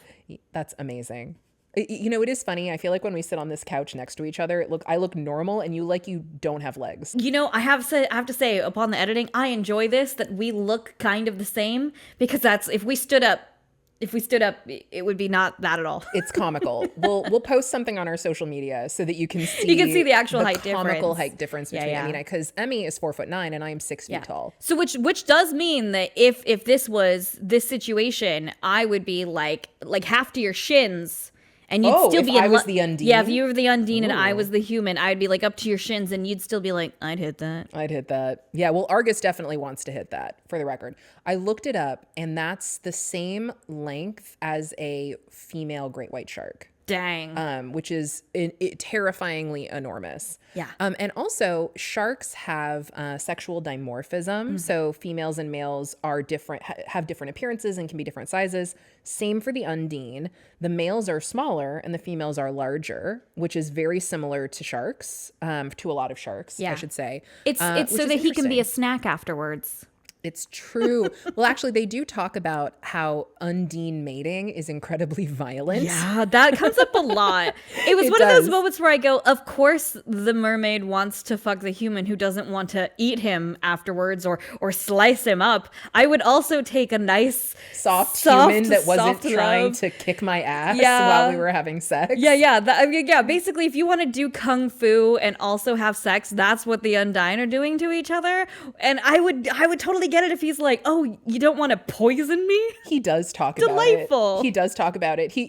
That's amazing. You know, it is funny. I feel like when we sit on this couch next to each other, I look normal, and you don't have legs. You know, I have to say, upon the editing, I enjoy this that we look kind of the same, because if we stood up, it would be not that at all. It's comical. We'll post something on our social media so that you can see the actual height comical difference. height difference between Emmy and I, because Emmy is 4'9" and I am 6 feet tall. So which does mean that if this was this situation, I would be like half to your shins, and you'd still if be I was the Undine? Yeah, if you were the Undine and I was the human, I'd be like up to your shins, and you'd still be like, I'd hit that. I'd hit that. Yeah, well, Argus definitely wants to hit that, for the record. I looked it up, and that's the same length as a female great white shark. Dang. Which is terrifyingly enormous. Yeah. And also, sharks have sexual dimorphism. So females and males are different, have different appearances and can be different sizes. Same for the Undine. The males are smaller and the females are larger, which is very similar to sharks, to a lot of sharks, I should say. It's so that he can be a snack afterwards. It's true. Well, actually, they do talk about how Undine mating is incredibly violent. Yeah, that comes up a lot. It was one of those moments where I go, of course the mermaid wants to fuck the human who doesn't want to eat him afterwards or slice him up. I would also take a nice soft human that wasn't trying to kick my ass while we were having sex. Yeah. Basically, if you want to do kung fu and also have sex, that's what the Undine are doing to each other. And I would totally get it if he's like, oh, you don't want to poison me? He does talk about it. Delightful. He does talk about it. He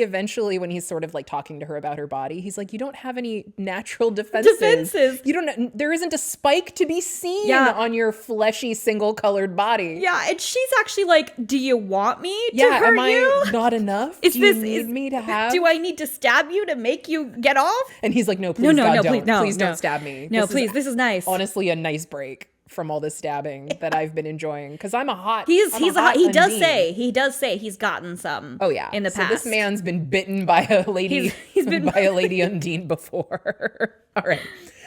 eventually, when he's sort of like talking to her about her body, he's like, you don't have any natural defenses. You don't. There isn't a spike to be seen on your fleshy single colored body. Yeah, and she's actually like, do you want me to hurt am you? I not enough? Do you need me to have? Do I need to stab you to make you get off? And he's like, no, please, please don't stab me. No, please, this is nice. Honestly, a nice break from all this stabbing that I've been enjoying, because I'm a hot. He Undine. does say he's gotten some. Oh yeah, in the past. This man's been bitten by a lady. He's been by a lady Undine before. All right.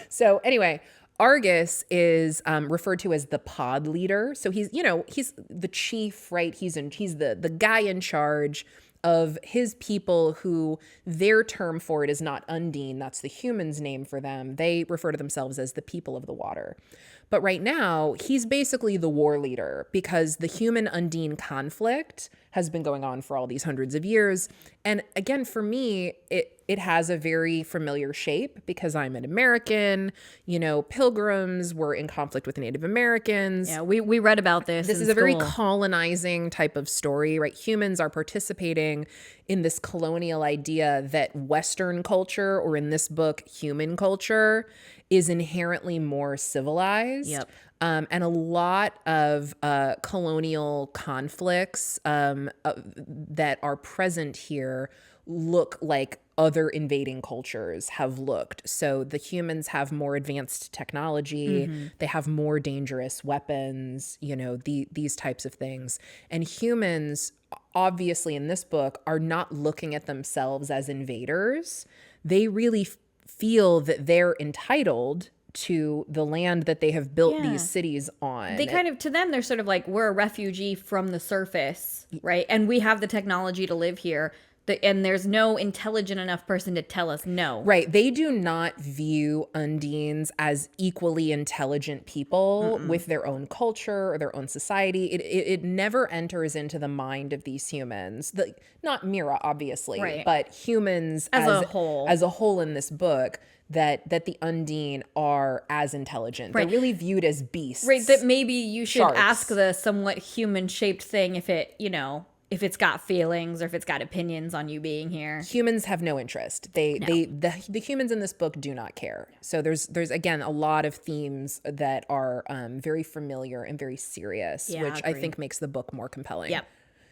So anyway, Argus is referred to as the pod leader. So he's the chief, right? He's the guy in charge of his people, who their term for it is not Undine. That's the humans' name for them. They refer to themselves as the people of the water. But right now, he's basically the war leader, because the human-Undine conflict has been going on for all these hundreds of years. And again, for me, it has a very familiar shape, because I'm an American. Pilgrims were in conflict with Native Americans. Yeah, we read about this. This is a very colonizing type of story, right? Humans are participating in this colonial idea that Western culture, or in this book, human culture, is inherently more civilized. Yep. And a lot of colonial conflicts that are present here look like other invading cultures have looked. So the humans have more advanced technology. They have more dangerous weapons, these types of things. And humans, obviously in this book, are not looking at themselves as invaders. They really feel that they're entitled to the land that they have built these cities on. They kind of, to them, they're sort of like, we're a refugee from the surface, right? And we have the technology to live here. And there's no intelligent enough person to tell us no. Right. They do not view Undines as equally intelligent people with their own culture or their own society. It never enters into the mind of these humans. Not Mira, obviously, right, but humans as a whole in this book, that the Undine are as intelligent. Right. They're really viewed as beasts. Right. That maybe you should ask the somewhat human-shaped thing if it, if it's got feelings or if it's got opinions on you being here. Humans have no interest. The humans in this book do not care. So there's again a lot of themes that are very familiar and very serious, which I think makes the book more compelling. Yep.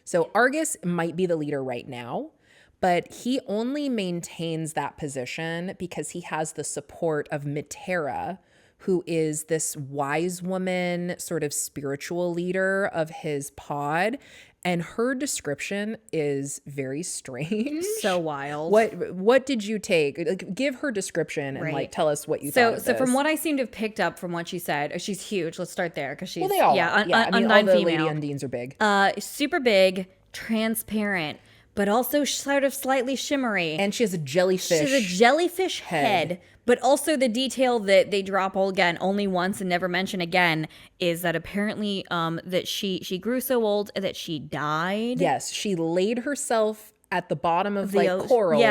So Argus might be the leader right now, but he only maintains that position because he has the support of Mitera, who is this wise woman, sort of spiritual leader of his pod. And her description is very strange. So wild. What did you take? Like, give her description and tell us what you thought of this. So from what I seem to have picked up from what she said, she's huge. Let's start there, because she's they all are. Undine all the female. Lady Undines are big. Super big, transparent, but also sort of slightly shimmery. And she has a jellyfish. She has a jellyfish head. But also the detail that they drop only once and never mention again is that apparently that she grew so old that she died. Yes, she laid herself at the bottom of coral,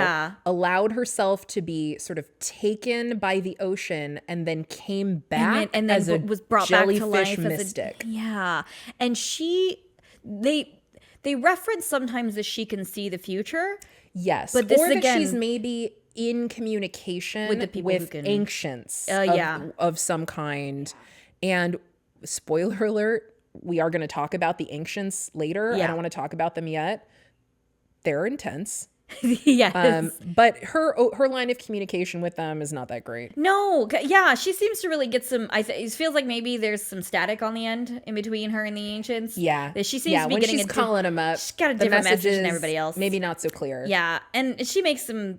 allowed herself to be sort of taken by the ocean, and then came back and then as was brought back to life mystic. and they they reference sometimes that she can see the future. Yes. But this or that again, she's maybe in communication with the people who with can, ancients of some kind. And spoiler alert, we are going to talk about the ancients later. I don't want to talk about them yet. They're intense. Yes. But her line of communication with them is not that great. No, yeah, she seems to really get some. It feels like maybe there's some static on the end in between her and the ancients. Yeah, that she seems to be when getting she's calling them up. She's got a different message than everybody else. Maybe not so clear. Yeah, and she makes some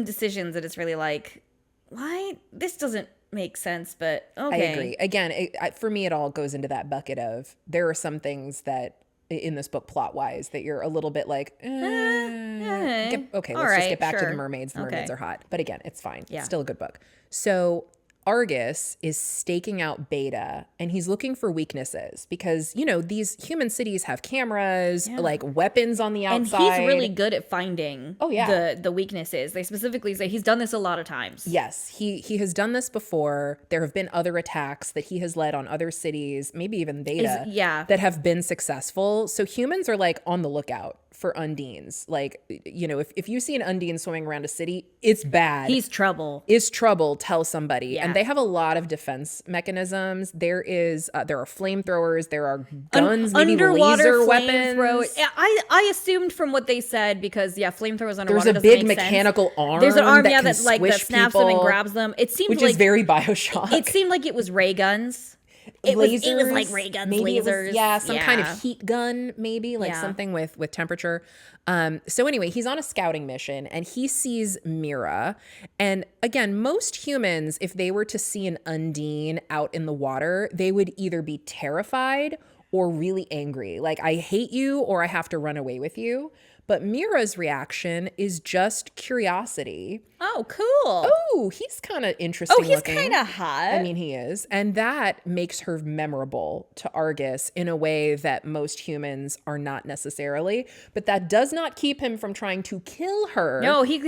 decisions that it's really like, why this doesn't make sense, but okay. I agree. Again, for me, it all goes into that bucket of there are some things that in this book plot wise that you're a little bit like okay, let's just get back to the mermaids. The mermaids are hot, but again, it's fine. It's still a good book. So Argus is staking out Beta, and he's looking for weaknesses because, you know, these human cities have cameras, like weapons on the outside. And he's really good at finding the weaknesses. They specifically say he's done this a lot of times. Yes, he has done this before. There have been other attacks that he has led on other cities, maybe even Beta, that have been successful. So humans are like on the lookout for undines. Like, you know, if you see an undine swimming around a city, it's bad. He's trouble. Is trouble, tell somebody. And they have a lot of defense mechanisms. There are flamethrowers, there are guns, maybe underwater laser weapons. I assumed from what they said, because flamethrowers underwater. There's a big mechanical arm. There's an arm, that that snaps them and grabs them. It seemed which is very BioShock. It seemed like it was ray guns. It was like ray guns, maybe lasers. Some kind of heat gun, maybe like something with temperature. So anyway, he's on a scouting mission and he sees Mira. And again, most humans, if they were to see an undine out in the water, they would either be terrified or really angry. Like, I hate you or I have to run away with you. But Mira's reaction is just curiosity. Oh, cool. Oh, he's kind of interesting looking. Oh, he's kind of hot. I mean, he is. And that makes her memorable to Argus in a way that most humans are not necessarily. But that does not keep him from trying to kill her. No, he's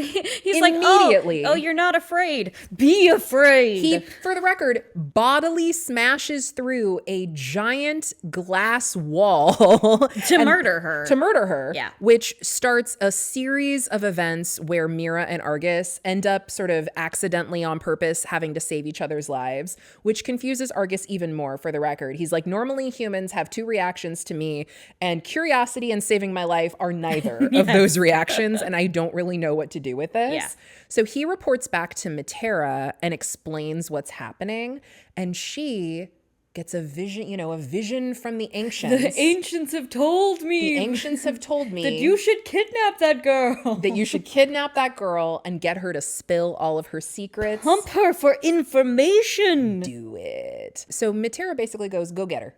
like, immediately. Oh, you're not afraid. Be afraid. He, for the record, bodily smashes through a giant glass wall to murder her. Yeah. Which starts a series of events where Mira and Argus end up sort of accidentally on purpose having to save each other's lives, which confuses Argus even more, for the record. He's like, normally humans have two reactions to me, and curiosity and saving my life are neither of those reactions, and I don't really know what to do with this. Yeah. So he reports back to Matera and explains what's happening, and she gets a vision from the ancients. The ancients have told me. That you should kidnap that girl. And get her to spill all of her secrets. Pump her for information. Do it. So Matera basically goes, go get her.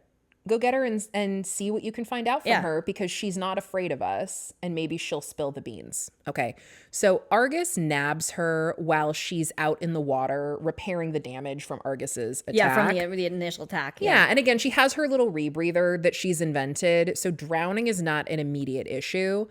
Go get her and see what you can find out from her, because she's not afraid of us and maybe she'll spill the beans. Okay. So Argus nabs her while she's out in the water repairing the damage from Argus's attack. Yeah, from the initial attack. Yeah. And again, she has her little rebreather that she's invented. So drowning is not an immediate issue.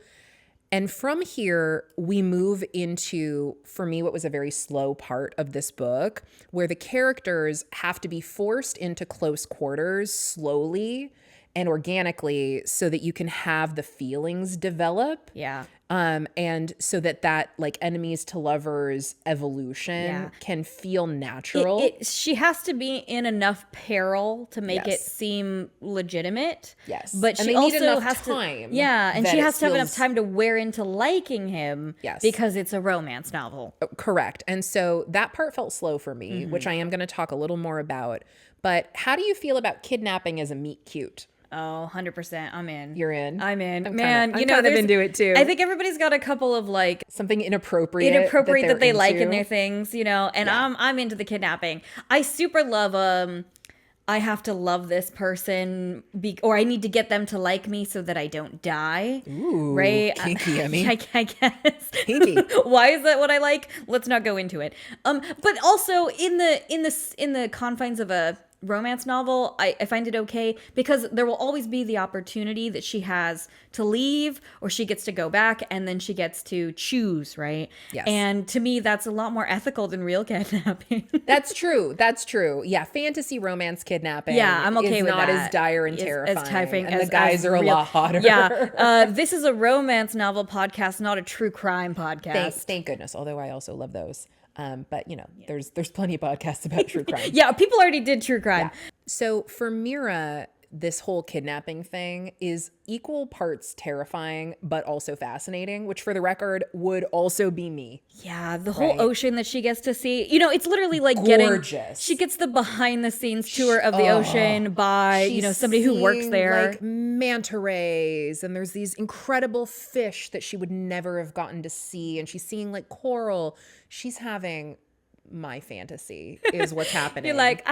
And from here, we move into, for me, what was a very slow part of this book, where the characters have to be forced into close quarters slowly and organically so that you can have the feelings develop. Yeah. And so that like enemies to lovers evolution can feel natural. She has to be in enough peril to make it seem legitimate. Yes. But she also has time. Yeah. And she has to have enough time to wear into liking him. Yes. Because it's a romance novel. Correct. And so that part felt slow for me, which I am going to talk a little more about. But how do you feel about kidnapping as a meet cute? Oh, 100%. I'm in. You're in? I'm in. I'm kind of into it too. I think everybody's got a couple of like something inappropriate that they like in their things, you know, and I'm into the kidnapping. I super love I have to love this person or I need to get them to like me so that I don't die. Ooh, right? Kinky, Emmy. I guess. Kinky. Why is that what I like? Let's not go into it. But also in the confines of a romance novel, I find it okay because there will always be the opportunity that she has to leave or she gets to go back and then she gets to choose, right? Yes. And to me, that's a lot more ethical than real kidnapping. That's true. Yeah, fantasy romance kidnapping Yeah, I'm okay is with not that. as dire and As terrifying. And as the guys as are a real- lot hotter. Yeah. This is a romance novel podcast, not a true crime podcast. Thank goodness, although I also love those. But there's plenty of podcasts about true crime. Yeah, people already did true crime. Yeah. So for Mira, this whole kidnapping thing is equal parts terrifying, but also fascinating, which for the record would also be me. Yeah, the whole ocean that she gets to see. It's literally like getting... Gorgeous. She gets the behind the scenes tour of the ocean by, somebody who works there. Like manta rays, and there's these incredible fish that she would never have gotten to see, and she's seeing like coral. She's having... my fantasy is what's happening. You're like,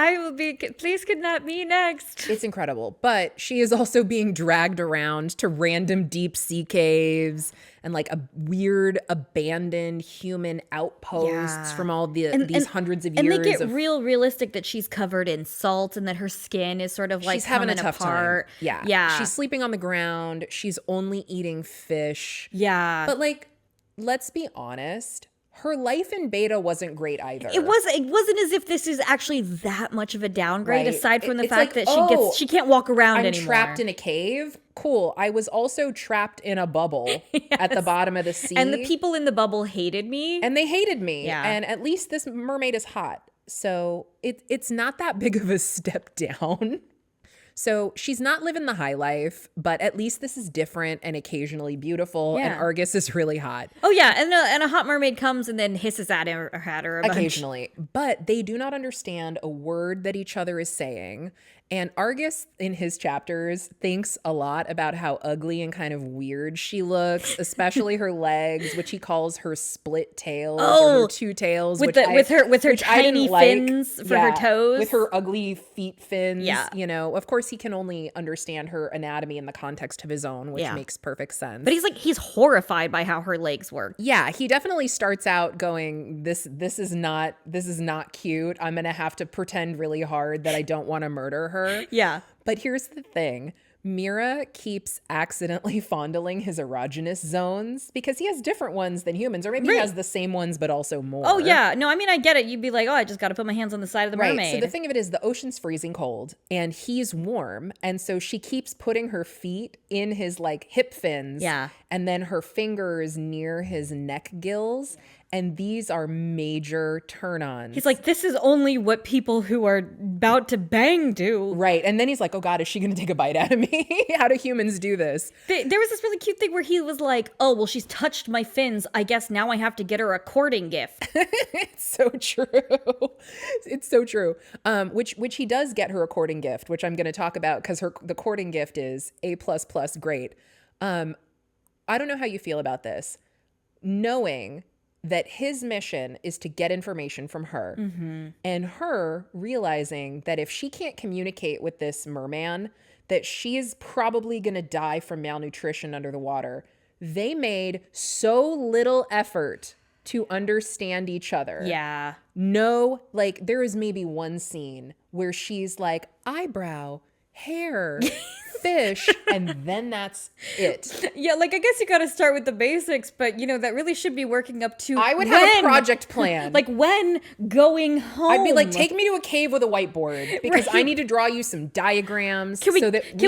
please kidnap me next. It's incredible. But she is also being dragged around to random deep sea caves and like a weird abandoned human outposts from all these hundreds of years. And they get real realistic that she's covered in salt and that her skin is sort of like she's having a tough apart. time. Yeah. Yeah. She's sleeping on the ground. She's only eating fish. Yeah. But like, let's be honest. Her life in beta wasn't great either. It wasn't as if this is actually that much of a downgrade, Right. aside from the It's fact like, that she can't walk around I'm anymore. trapped in a cave. Cool. I was also trapped in a bubble at the bottom of the sea. And the people in the bubble hated me. And they hated me. Yeah. And at least this mermaid is hot. So it's not that big of a step down. So she's not living the high life, but at least this is different and occasionally beautiful. Yeah. And Argus is really hot. Oh yeah, and a hot mermaid comes and then hisses at her a bunch. Occasionally. But they do not understand a word that each other is saying. And Argus, in his chapters, thinks a lot about how ugly and kind of weird she looks, especially her legs, which he calls her split tails or her two tails. With her tiny fins for her toes. With her ugly feet fins. Yeah. Of course, he can only understand her anatomy in the context of his own, which makes perfect sense. But he's horrified by how her legs work. Yeah, he definitely starts out going, this is not cute. I'm gonna have to pretend really hard that I don't want to murder her. Yeah. But here's the thing. Mira keeps accidentally fondling his erogenous zones because he has different ones than humans, or maybe he has the same ones but also more. Oh yeah, no, I mean I get it. You'd be like, oh, I just got to put my hands on the side of the mermaid. So the thing of it is, the ocean's freezing cold and he's warm, and so she keeps putting her feet in his like hip fins, and then her fingers near his neck gills. And these are major turn-ons. He's like, this is only what people who are about to bang do. Right. And then he's like, oh God, is she going to take a bite out of me? How do humans do this? There was this really cute thing where he was like, oh, well, she's touched my fins. I guess now I have to get her a courting gift. It's so true. It's so true. Which he does get her a courting gift, which I'm going to talk about because the courting gift is A++ great. I don't know how you feel about this. Knowing that his mission is to get information from her, and her realizing that if she can't communicate with this merman, that she is probably going to die from malnutrition under the water. They made so little effort to understand each other. Yeah. No, like there is maybe one scene where she's like, eyebrow, hair, fish, and then that's it. Yeah, like I guess you got to start with the basics, but that really should be working up to I would have a project plan. Like when going home. I'd be like, take me to a cave with a whiteboard because I need to draw you some diagrams can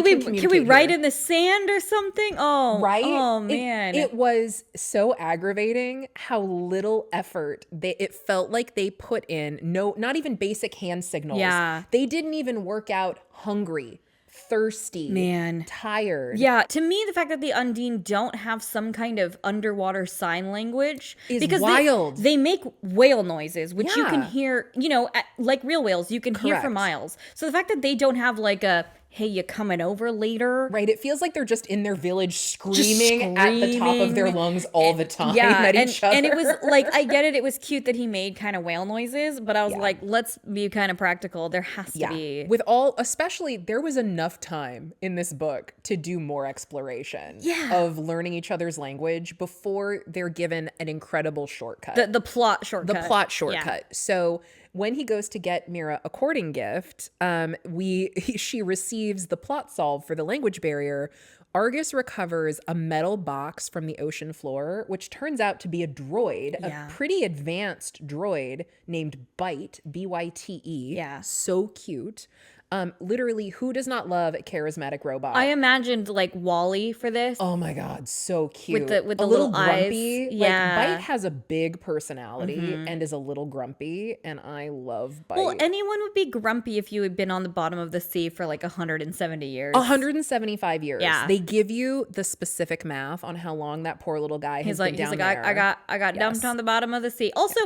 we write in the sand or something? Oh, right. Oh man. It was so aggravating how little effort it felt like they put in. No, not even basic hand signals. Yeah. They didn't even work out hungry, thirsty, tired. Yeah, to me, the fact that the Undine don't have some kind of underwater sign language is because wild. They make whale noises, which you can hear, like real whales, you can hear for miles. So the fact that they don't have like a, hey, you coming over later? Right. It feels like they're just in their village screaming at the top of their lungs all the time at each other. And it was like, I get it. It was cute that he made kind of whale noises, but I was like, let's be kind of practical. There has to be. Especially there was enough time in this book to do more exploration of learning each other's language before they're given an incredible shortcut. The plot shortcut. The plot shortcut. So when he goes to get Mira a courting gift, she receives the plot solve for the language barrier. Argus recovers a metal box from the ocean floor, which turns out to be a droid, a pretty advanced droid named Byte, B-Y-T-E. Yeah. So cute. Literally, who does not love a charismatic robot? I imagined like Wall-E for this. Oh my God, so cute. With the a little little grumpy. eyes. Yeah. Like, Byte has a big personality and is a little grumpy, and I love Byte. Well, anyone would be grumpy if you had been on the bottom of the sea for like 170 years. 175 years. Yeah. They give you the specific math on how long that poor little guy has been down there. I got dumped on the bottom of the sea. Also,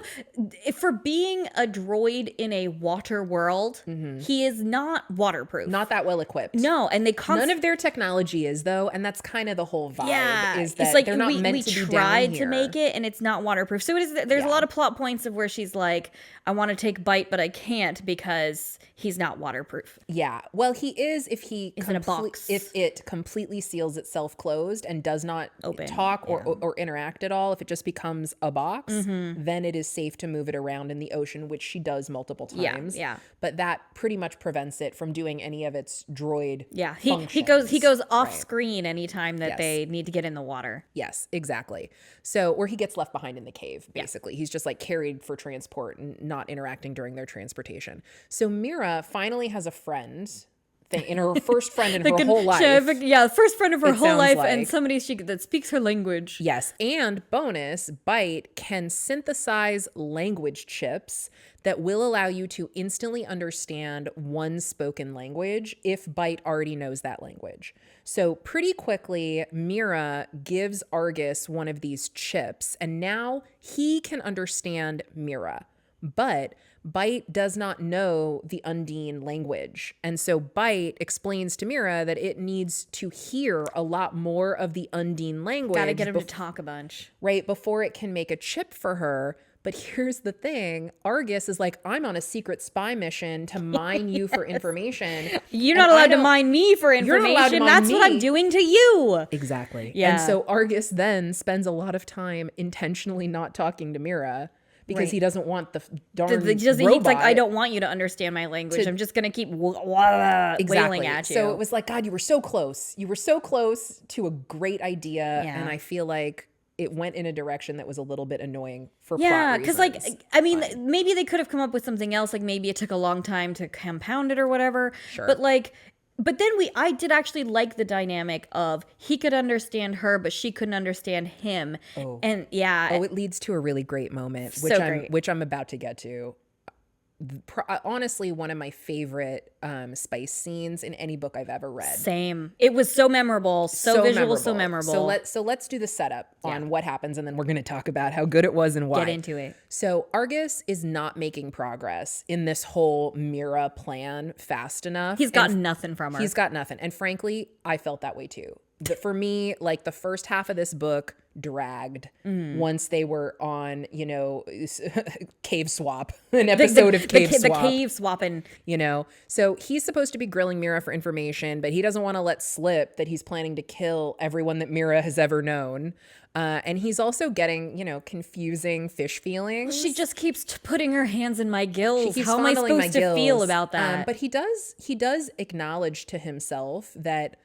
for being a droid in a water world, he is not waterproof. Not that well equipped. No, and they none of their technology is, though, and that's kind of the whole vibe. Is that it's like they're not meant to be down we tried here. to make it, and it's not waterproof. So it is. There's a lot of plot points of where she's like, I want to take Byte, but I can't because he's not waterproof. Yeah. Well, he is if he in a box. If it completely seals itself closed and does not talk or interact at all, if it just becomes a box, then it is safe to move it around in the ocean, which she does multiple times. Yeah. But that pretty much prevents it from doing any of its droid he goes off screen anytime that they need to get in the water. Yes, exactly. So, or he gets left behind in the cave, basically. He's just like carried for transport and not interacting during their transportation. So Mira finally has a friend, in her first friend in her whole life. First friend of her whole life, like. And somebody that speaks her language. Yes, and bonus, Byte can synthesize language chips that will allow you to instantly understand one spoken language if Byte already knows that language. So pretty quickly, Mira gives Argus one of these chips, and now he can understand Mira. But Byte does not know the Undine language. And so Byte explains to Mira that it needs to hear a lot more of the Undine language. Gotta get him to talk a bunch. Right, before it can make a chip for her. But here's the thing. Argus is like, I'm on a secret spy mission to mine you for information. You're not allowed to mine me for information. You're not allowed to mine That's me. what I'm doing to you. Exactly. Yeah. And so Argus then spends a lot of time intentionally not talking to Mira because he doesn't want the darn robot. He's like, I don't want you to understand my language. I'm just going to keep wailing at you. So it was like, God, you were so close. You were so close to a great idea. And I feel like it went in a direction that was a little bit annoying for plot reasons. Because maybe they could have come up with something else. Like maybe it took a long time to compound it or whatever. Sure. But then I did actually like the dynamic of he could understand her, but she couldn't understand him. Oh. And it leads to a really great moment, which I'm about to get to. Honestly, one of my favorite spice scenes in any book I've ever read. Same. It was so memorable, so visual, so memorable. So let's do the setup on what happens, and then we're going to talk about how good it was and why. Get into it. So Argus is not making progress in this whole Mira plan fast enough. He's got nothing from her. He's got nothing. And frankly, I felt that way too. For me, like the first half of this book dragged once they were on, Cave Swap, an episode of Cave Swap. The cave swapping. So he's supposed to be grilling Mira for information, but he doesn't want to let slip that he's planning to kill everyone that Mira has ever known. And he's also getting, confusing fish feelings. She just keeps putting her hands in my gills. How am I supposed to feel about that? But he does acknowledge to himself that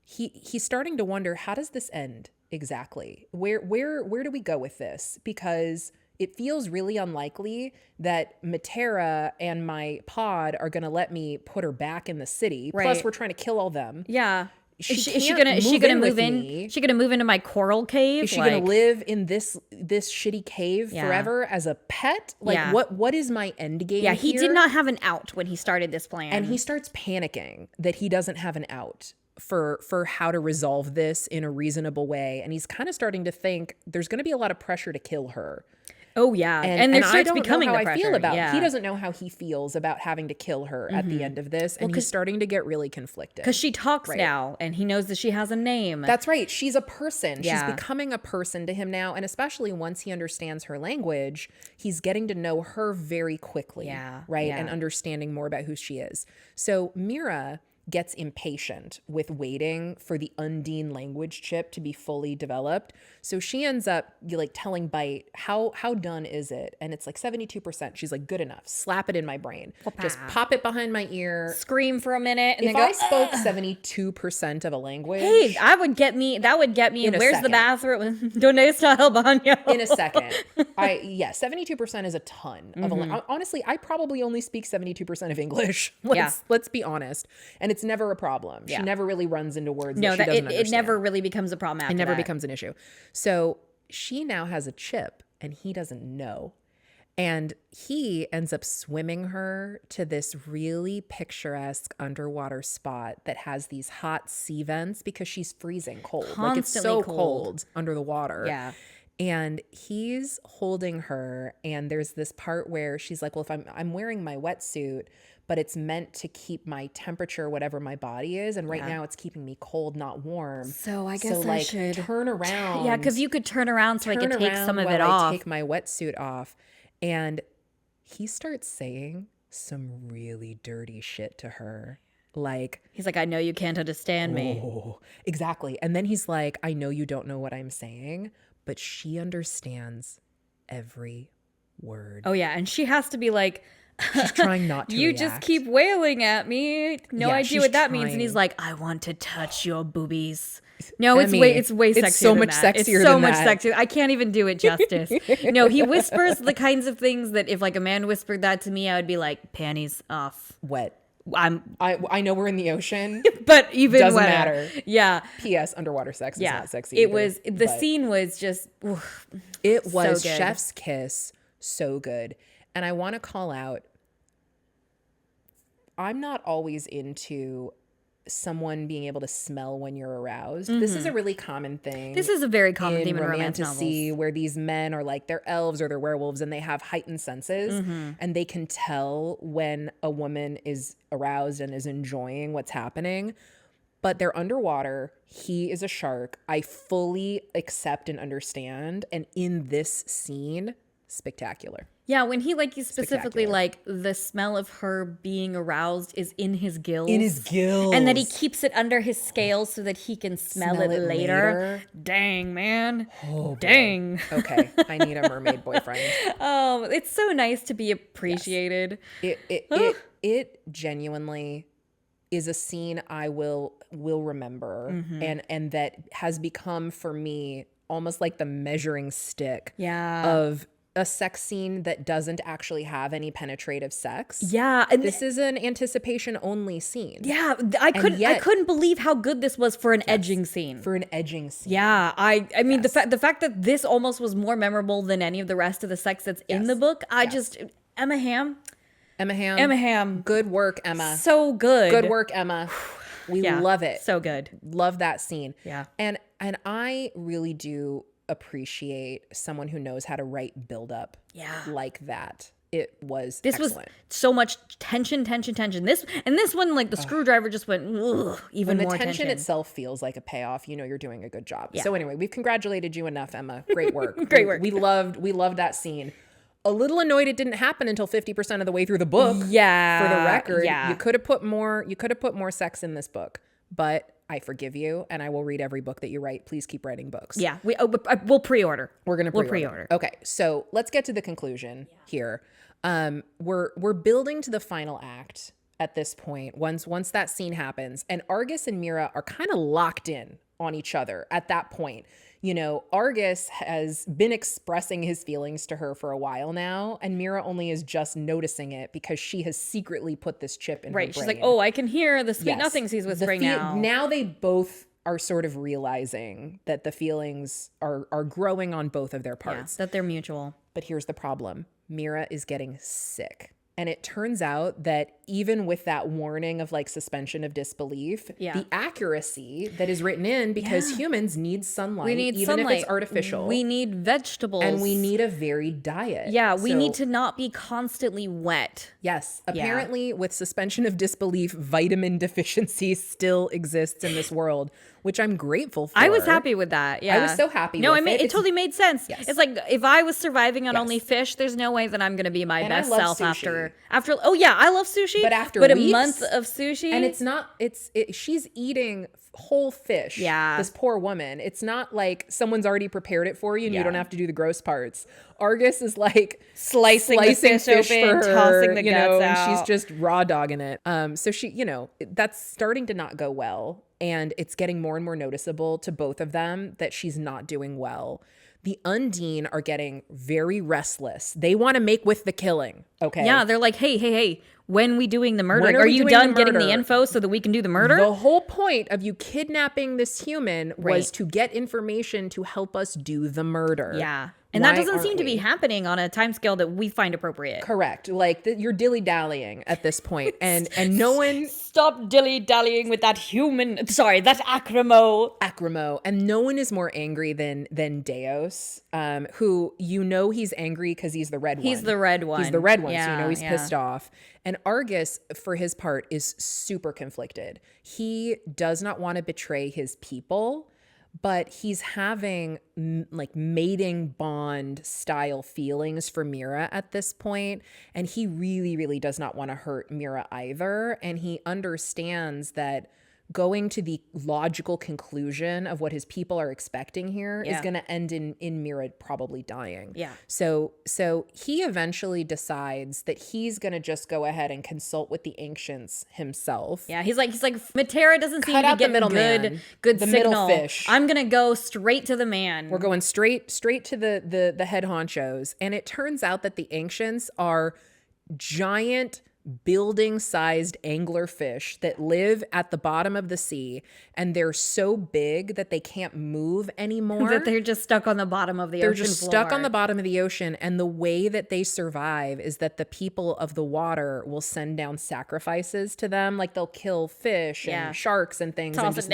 he's starting to wonder, how does this end exactly? Where do we go with this? Because it feels really unlikely that Matera and my pod are going to let me put her back in the city. Right. Plus, we're trying to kill all them. Yeah. Is she gonna move into my coral cave? Is she gonna live in this shitty cave forever as a pet? What is my end game? Yeah, he did not have an out when he started this plan. And he starts panicking that he doesn't have an out for how to resolve this in a reasonable way. And he's kind of starting to think there's going to be a lot of pressure to kill her. Oh yeah, and there starts becoming the pressure. I feel about. He doesn't know how he feels about having to kill her at the end of this, and he's starting to get really conflicted. Because she talks now, and he knows that she has a name. That's right. She's a person. Yeah. She's becoming a person to him now, and especially once he understands her language, he's getting to know her very quickly. Yeah. Right, and understanding more about who she is. So Mira gets impatient with waiting for the Undine language chip to be fully developed. So she ends up like telling Bite, how done is it? And it's like 72%. She's like, good enough. Slap it in my brain. Just pop it behind my ear. Scream for a minute. And if then go, I spoke 72% of a language. Hey, that would get me. Where's the bathroom? Donde está el baño? In a second. 72% is a ton of a language. Honestly, I probably only speak 72% of English. Let's be honest. And it's never a problem. She never really runs into words that she doesn't understand. It never really becomes a problem after It never that. becomes an issue. So she now has a chip and he doesn't know. And he ends up swimming her to this really picturesque underwater spot that has these hot sea vents because she's freezing cold. Like it's so cold under the water. Yeah. And he's holding her, and there's this part where she's like, well, if I'm wearing my wetsuit, but it's meant to keep my temperature, whatever my body is. And right now it's keeping me cold, not warm. So I guess I should turn around. Yeah, because you could turn around so I could take some of it off. I take my wetsuit off. And he starts saying some really dirty shit to her. Like, he's like, I know you can't understand me. Exactly. And then he's like, I know you don't know what I'm saying, but she understands every word. Oh, yeah. And she has to be like, she's trying not to react. Just keep wailing at me. No idea what that means. And he's like, I want to touch your boobies. No, it's way sexier. It's so much sexier. It's so much sexier. I can't even do it justice. No, he whispers the kinds of things that if like a man whispered that to me, I would be like, panties off. Wet. I know we're in the ocean, but even doesn't wetter. matter. Yeah. P.S. Underwater sex is not sexy. The scene was just. It was so good. chef's kiss, so good, and I want to call out. I'm not always into someone being able to smell when you're aroused. This is a really common thing. This is a very common theme in romance romantasy, novels. where these men are like, they're elves or they're werewolves and they have heightened senses and they can tell when a woman is aroused and is enjoying what's happening. But they're underwater. He is a shark. I fully accept and understand. And in this scene, spectacular. Yeah, when he like, you specifically like the smell of her being aroused is in his gills. In his gills. And that he keeps it under his scales so that he can smell it later. Dang, man. Oh, dang. Boy. Okay, I need a mermaid boyfriend. Oh, it's so nice to be appreciated. Yes. It genuinely is a scene I will remember and that has become for me almost like the measuring stick of a sex scene that doesn't actually have any penetrative sex. Yeah. And this is an anticipation only scene. Yeah. I couldn't believe how good this was for an edging scene. For an edging scene. Yeah. I mean, the fact that this almost was more memorable than any of the rest of the sex that's in the book. Emma Hamm. Good work, Emma. So good. Good work, Emma. We love it. So good. Love that scene. Yeah. And I really do appreciate someone who knows how to write buildup like that. This excellent. Was so much tension. This one, like the screwdriver just went even more tension. The tension itself feels like a payoff. You know you're doing a good job. Yeah. So anyway, we've congratulated you enough, Emma. Great work. Great work. We loved that scene. A little annoyed it didn't happen until 50% of the way through the book. Yeah. For the record, yeah. You could have put more sex in this book, but I forgive you, and I will read every book that you write. Please keep writing books. Yeah, we'll pre-order. We're gonna pre-order. Okay, so let's get to the conclusion here. We're building to the final act at this point. Once that scene happens, and Argus and Mira are kind of locked in on each other at that point. You know, Argus has been expressing his feelings to her for a while now, and Mira only is just noticing it because she has secretly put this chip in her brain. She's like, oh, I can hear the sweet nothings he's whispering now. Now they both are sort of realizing that the feelings are growing on both of their parts. Yeah, that they're mutual. But here's the problem. Mira is getting sick. And it turns out that even with that warning of like suspension of disbelief, the accuracy that is written in because humans need sunlight, even if it's artificial. We need vegetables. And we need a varied diet. Yeah, we need to not be constantly wet. Yes. Apparently with suspension of disbelief, vitamin deficiency still exists in this world, which I'm grateful for. I was happy with that. Yeah. I was so happy with it. It totally made sense. Yes. It's like if I was surviving on only fish, there's no way that I'm going to be my best self after Oh yeah, I love sushi. But a month of sushi. And she's eating whole fish. Yeah. This poor woman. It's not like someone's already prepared it for you and you don't have to do the gross parts. Argus is like slicing the fish open, for her, tossing the guts out. And she's just raw dogging it. So she, that's starting to not go well. And it's getting more and more noticeable to both of them that she's not doing well. The Undine are getting very restless. They want to make with the killing. Okay. Yeah, they're like, hey, when we doing the murder? When are you done getting the info so that we can do the murder? The whole point of you kidnapping this human was to get information to help us do the murder. Yeah. And that doesn't seem to be happening on a timescale that we find appropriate. Correct. Like you're dilly-dallying at this point. And no one... Stop dilly-dallying with that that acromo. And no one is more angry than Deus, who he's angry because he's the red one. He's the red one. He's the red one, so he's pissed off. And Argus, for his part, is super conflicted. He does not want to betray his people, but he's having like mating bond style feelings for Mira at this point. And he really, really does not want to hurt Mira either. And he understands that going to the logical conclusion of what his people are expecting here is going to end in Mira probably dying. Yeah. So he eventually decides that he's going to just go ahead and consult with the ancients himself. Yeah, he's like Matera doesn't seem to be getting good the signal. Middle fish. I'm going to go straight to the man. We're going straight to the head honchos. And it turns out that the ancients are giant building-sized anglerfish that live at the bottom of the sea, and they're so big that they can't move anymore. That they're just stuck on the bottom of the ocean They're just stuck on the bottom of the ocean, and the way that they survive is that the people of the water will send down sacrifices to them. Like they'll kill fish and sharks and things and just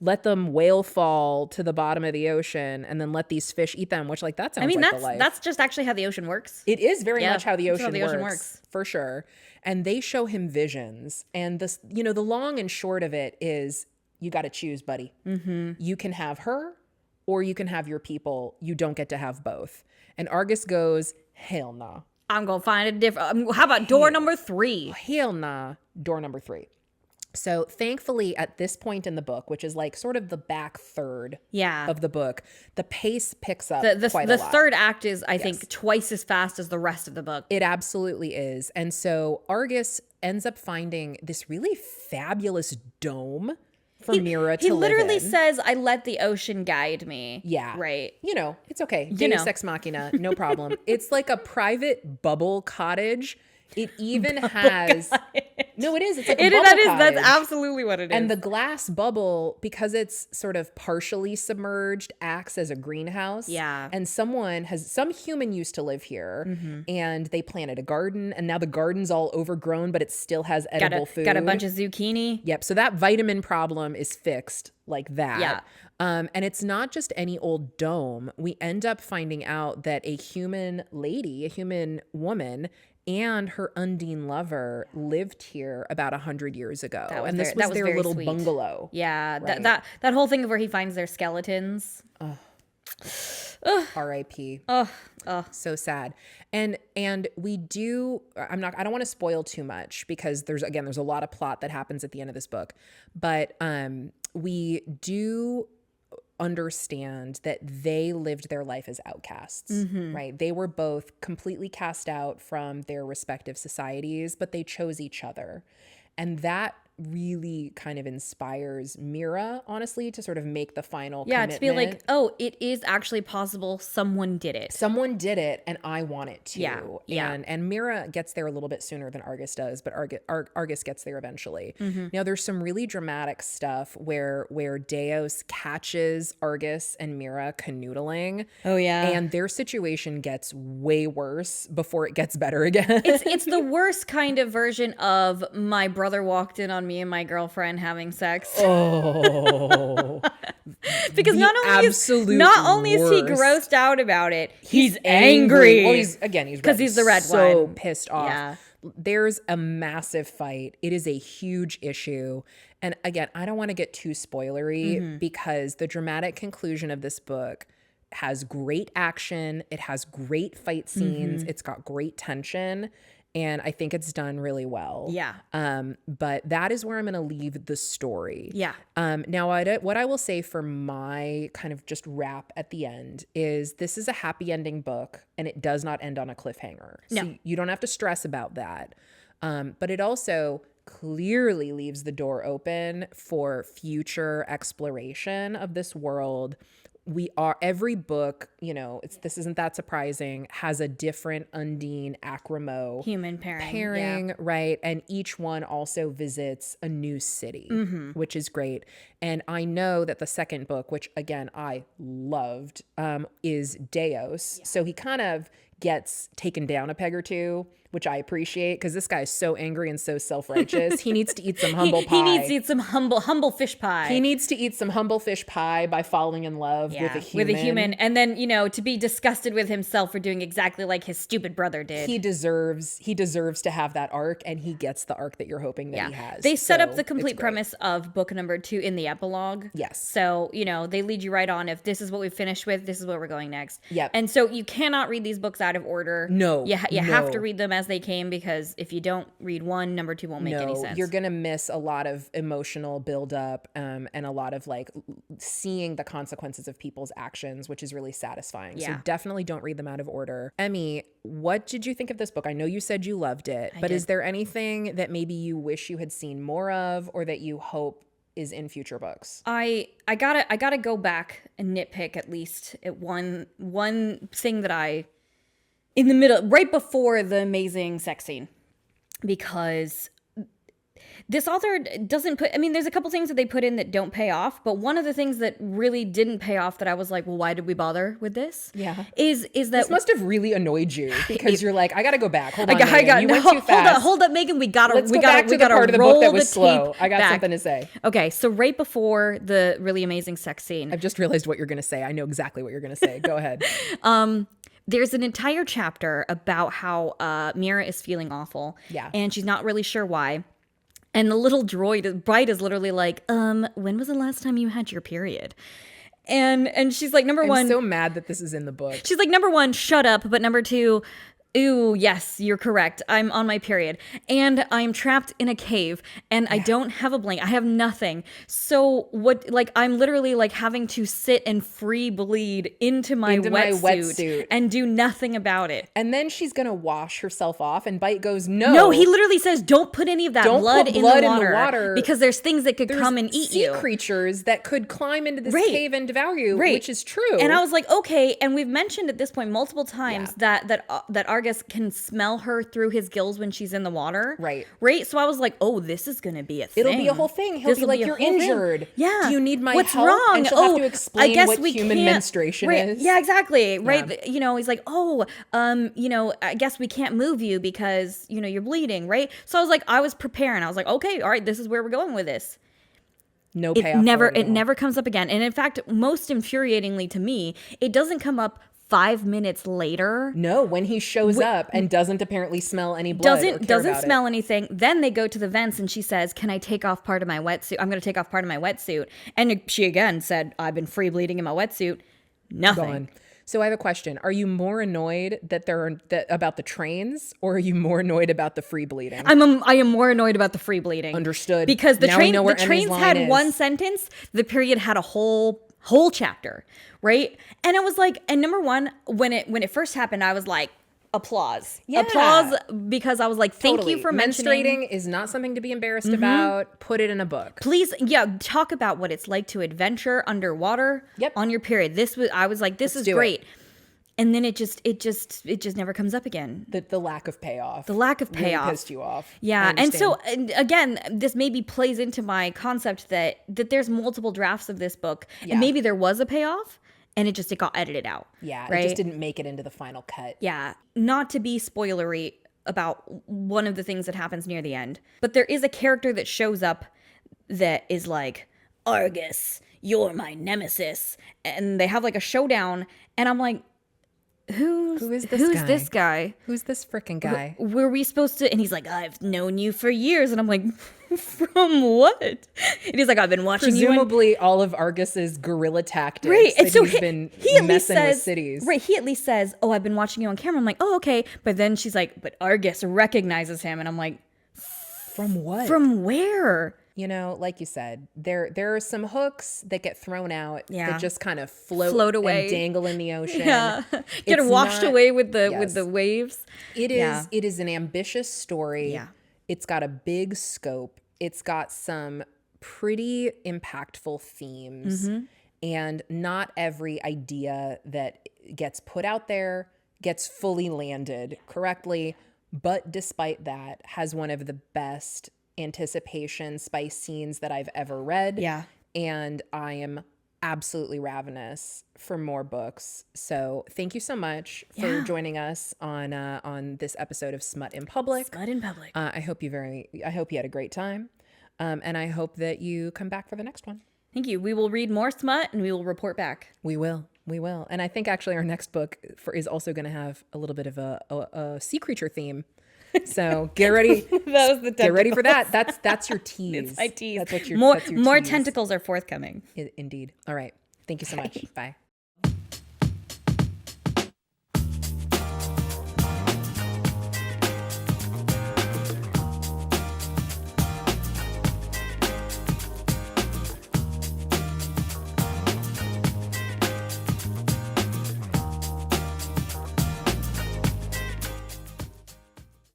let them whale fall to the bottom of the ocean and then let these fish eat them, which like that sounds like the life. That's just actually how the ocean works. It is very much how the ocean works, for sure. And they show him visions. And this, the long and short of it is you got to choose, buddy. Mm-hmm. You can have her or you can have your people. You don't get to have both. And Argus goes, hell nah. I'm going to find a different. How about door number 3? Hell nah. Door number 3. So thankfully at this point in the book, which is like sort of the back third of the book, the pace picks up quite a lot. The third act is, I think, twice as fast as the rest of the book. It absolutely is. And so Argus ends up finding this really fabulous dome for Mira to live in. He literally says, I let the ocean guide me. Yeah. Right. It's okay. Deus Ex Machina, no problem. It's like a private bubble cottage. It even has... No, it is. It's like a bubble cottage. That's absolutely what it is. And the glass bubble, because it's sort of partially submerged, acts as a greenhouse. Yeah. And some human used to live here, and they planted a garden, and now the garden's all overgrown, but it still has edible food. Got a bunch of zucchini. Yep. So that vitamin problem is fixed like that. Yeah. And it's not just any old dome. We end up finding out that a human woman, and her Undine lover lived here about 100 years ago. And this was their little bungalow. Yeah. Right. That whole thing of where he finds their skeletons. R.I.P. So sad. And we do, I don't want to spoil too much because there's a lot of plot that happens at the end of this book, but we do understand that they lived their life as outcasts, right? They were both completely cast out from their respective societies, but they chose each other. And that really kind of inspires Mira, honestly, to sort of make the final commitment. To be like, oh, it is actually possible. Someone did it. Someone did it, and I want it to. Yeah. And Mira gets there a little bit sooner than Argus does, but Argus gets there eventually. Now, there's some really dramatic stuff where Deus catches Argus and Mira canoodling. Oh, yeah. And their situation gets way worse before it gets better again. It's the worst kind of version of my brother walked in on me and my girlfriend having sex. Oh. Because not only is he grossed out about it, he's angry. Well, he's red. Because he's the red one. So pissed off. Yeah. There's a massive fight. It is a huge issue. And again, I don't want to get too spoilery because the dramatic conclusion of this book has great action. It has great fight scenes. It's got great tension. And I think it's done really well. Yeah. But that is where I'm going to leave the story. Yeah. Now, what I will say for my kind of just wrap at the end is this is a happy ending book, and it does not end on a cliffhanger. No. So you don't have to stress about that. But it also clearly leaves the door open for future exploration of this world. Every book, this isn't that surprising, has a different Undine Acramo human pairing, right? And each one also visits a new city, which is great. And I know that the second book, which again I loved, is Deos. So he kind of gets taken down a peg or two, which I appreciate, because this guy is so angry and so self-righteous. He needs to eat some humble pie. He needs to eat some humble fish pie. He needs to eat some humble fish pie by falling in love with a human. And then, to be disgusted with himself for doing exactly like his stupid brother did. He deserves to have that arc, and he gets the arc that you're hoping that he has. They set up the complete premise of book number 2 in the epilogue. Yes. So, they lead you right on. If this is what we finished with, this is where we're going next. Yep. And so you cannot read these books out of order. No. You have to read them as they came, because if you don't read one, number 2 won't make any sense. You're going to miss a lot of emotional buildup, and a lot of like seeing the consequences of people's actions, which is really satisfying. So definitely don't read them out of order. Emmy, what did you think of this book? I know you said you loved it, but is there anything that maybe you wish you had seen more of, or that you hope is in future books? I gotta go back and nitpick at least at one thing that in the middle, right before the amazing sex scene, because this author doesn't there's a couple things that they put in that don't pay off, but one of the things that really didn't pay off that I was like, well, why did we bother with this? Yeah. Is that this must have really annoyed you, because you're like, I gotta go back. Hold on, Megan. You went too fast. Hold up, Megan. We gotta go back to the part of the book that was slow. I got back. something to say. Okay, so right before the really amazing sex scene, I've just realized what you're gonna say. I know exactly what you're gonna say. Go ahead. There's an entire chapter about how Mira is feeling awful. Yeah. And she's not really sure why. And the little Bright is literally like, when was the last time you had your period? And she's like, number one. I'm so mad that this is in the book. She's like, number one, shut up. But number two, ooh, yes, you're correct. I'm on my period. And I'm trapped in a cave. And I don't have a blanket. I have nothing. So I'm literally like having to sit and free bleed into my wetsuit and do nothing about it. And then she's going to wash herself off, and Bite goes, no. No, he literally says, don't put any of that blood in the water. Because there's things that could come and eat you. Sea creatures that could climb into this cave and devour you, which is true. And I was like, okay. And we've mentioned at this point multiple times that Argus can smell her through his gills when she's in the water. Right. So I was like, oh, this is going to be a thing. It'll be a whole thing. He'll be like, you're injured. Thing. Yeah. Do you need my What's help? wrong? And she'll have to explain what human menstruation is. Yeah, exactly. Right. He's like, I guess we can't move you because, you're bleeding. Right. So I was like, I was preparing. I was like, okay, all right, this is where we're going with this. No payoff. It never comes up again. And in fact, most infuriatingly to me, it doesn't come up 5 minutes later. No, when he shows up and doesn't apparently smell any blood. Doesn't smell anything. Then they go to the vents and she says, can I take off part of my wetsuit? I'm going to take off part of my wetsuit. And she again said, I've been free bleeding in my wetsuit. Nothing. Gone. So I have a question. Are you more annoyed about the trains, or are you more annoyed about the free bleeding? I am more annoyed about the free bleeding. Understood. Because the trains had one sentence, the period had a whole chapter, right? And I was like, and number one, when it first happened, I was like, applause. Yeah. Applause, because I was like, thank you for mentioning. Menstruating is not something to be embarrassed about. Put it in a book. Please, talk about what it's like to adventure underwater on your period. I was like, this is great. And then it just never comes up again. The lack of payoff. The lack of payoff really pissed you off. Yeah, and so again, this maybe plays into my concept that there's multiple drafts of this book, and maybe there was a payoff, and it got edited out. Yeah, right? It just didn't make it into the final cut. Yeah, not to be spoilery about one of the things that happens near the end, but there is a character that shows up that is like, Argus, you're my nemesis, and they have like a showdown, and I'm like, Who is this who's guy? this guy? Who's this freaking guy? Were we supposed to? And he's like, I've known you for years. And I'm like, from what? And he's like, I've been watching you. Presumably all of Argus's guerrilla tactics. Right. And that so he's been he at least messing says, with cities. right. He at least says, oh, I've been watching you on camera. I'm like, oh, okay. But then she's like, but Argus recognizes him. And I'm like, From what? from where? You know, like you said, there are some hooks that get thrown out Yeah. that just kind of float away and dangle in the ocean. Yeah. Get It's washed not- away with the Yes. waves. It is. Yeah. It is an ambitious story. Yeah. It's got a big scope. It's got some pretty impactful themes, and not every idea that gets put out there gets fully landed correctly. But despite that, has one of the best anticipation spice scenes that I've ever read. Yeah. And I am absolutely ravenous for more books. So thank you so much for joining us on this episode of Smut in Public. Smut in Public. I hope you had a great time. And I hope that you come back for the next one. Thank you. We will read more Smut and we will report back. We will. And I think actually our next book is also going to have a little bit of a sea creature theme. So get ready. That was the Get ready for that. That's your tease. It's my tease. That's what your more that's your more tease. tentacles are forthcoming. Indeed. All right. Thank you so much. Bye.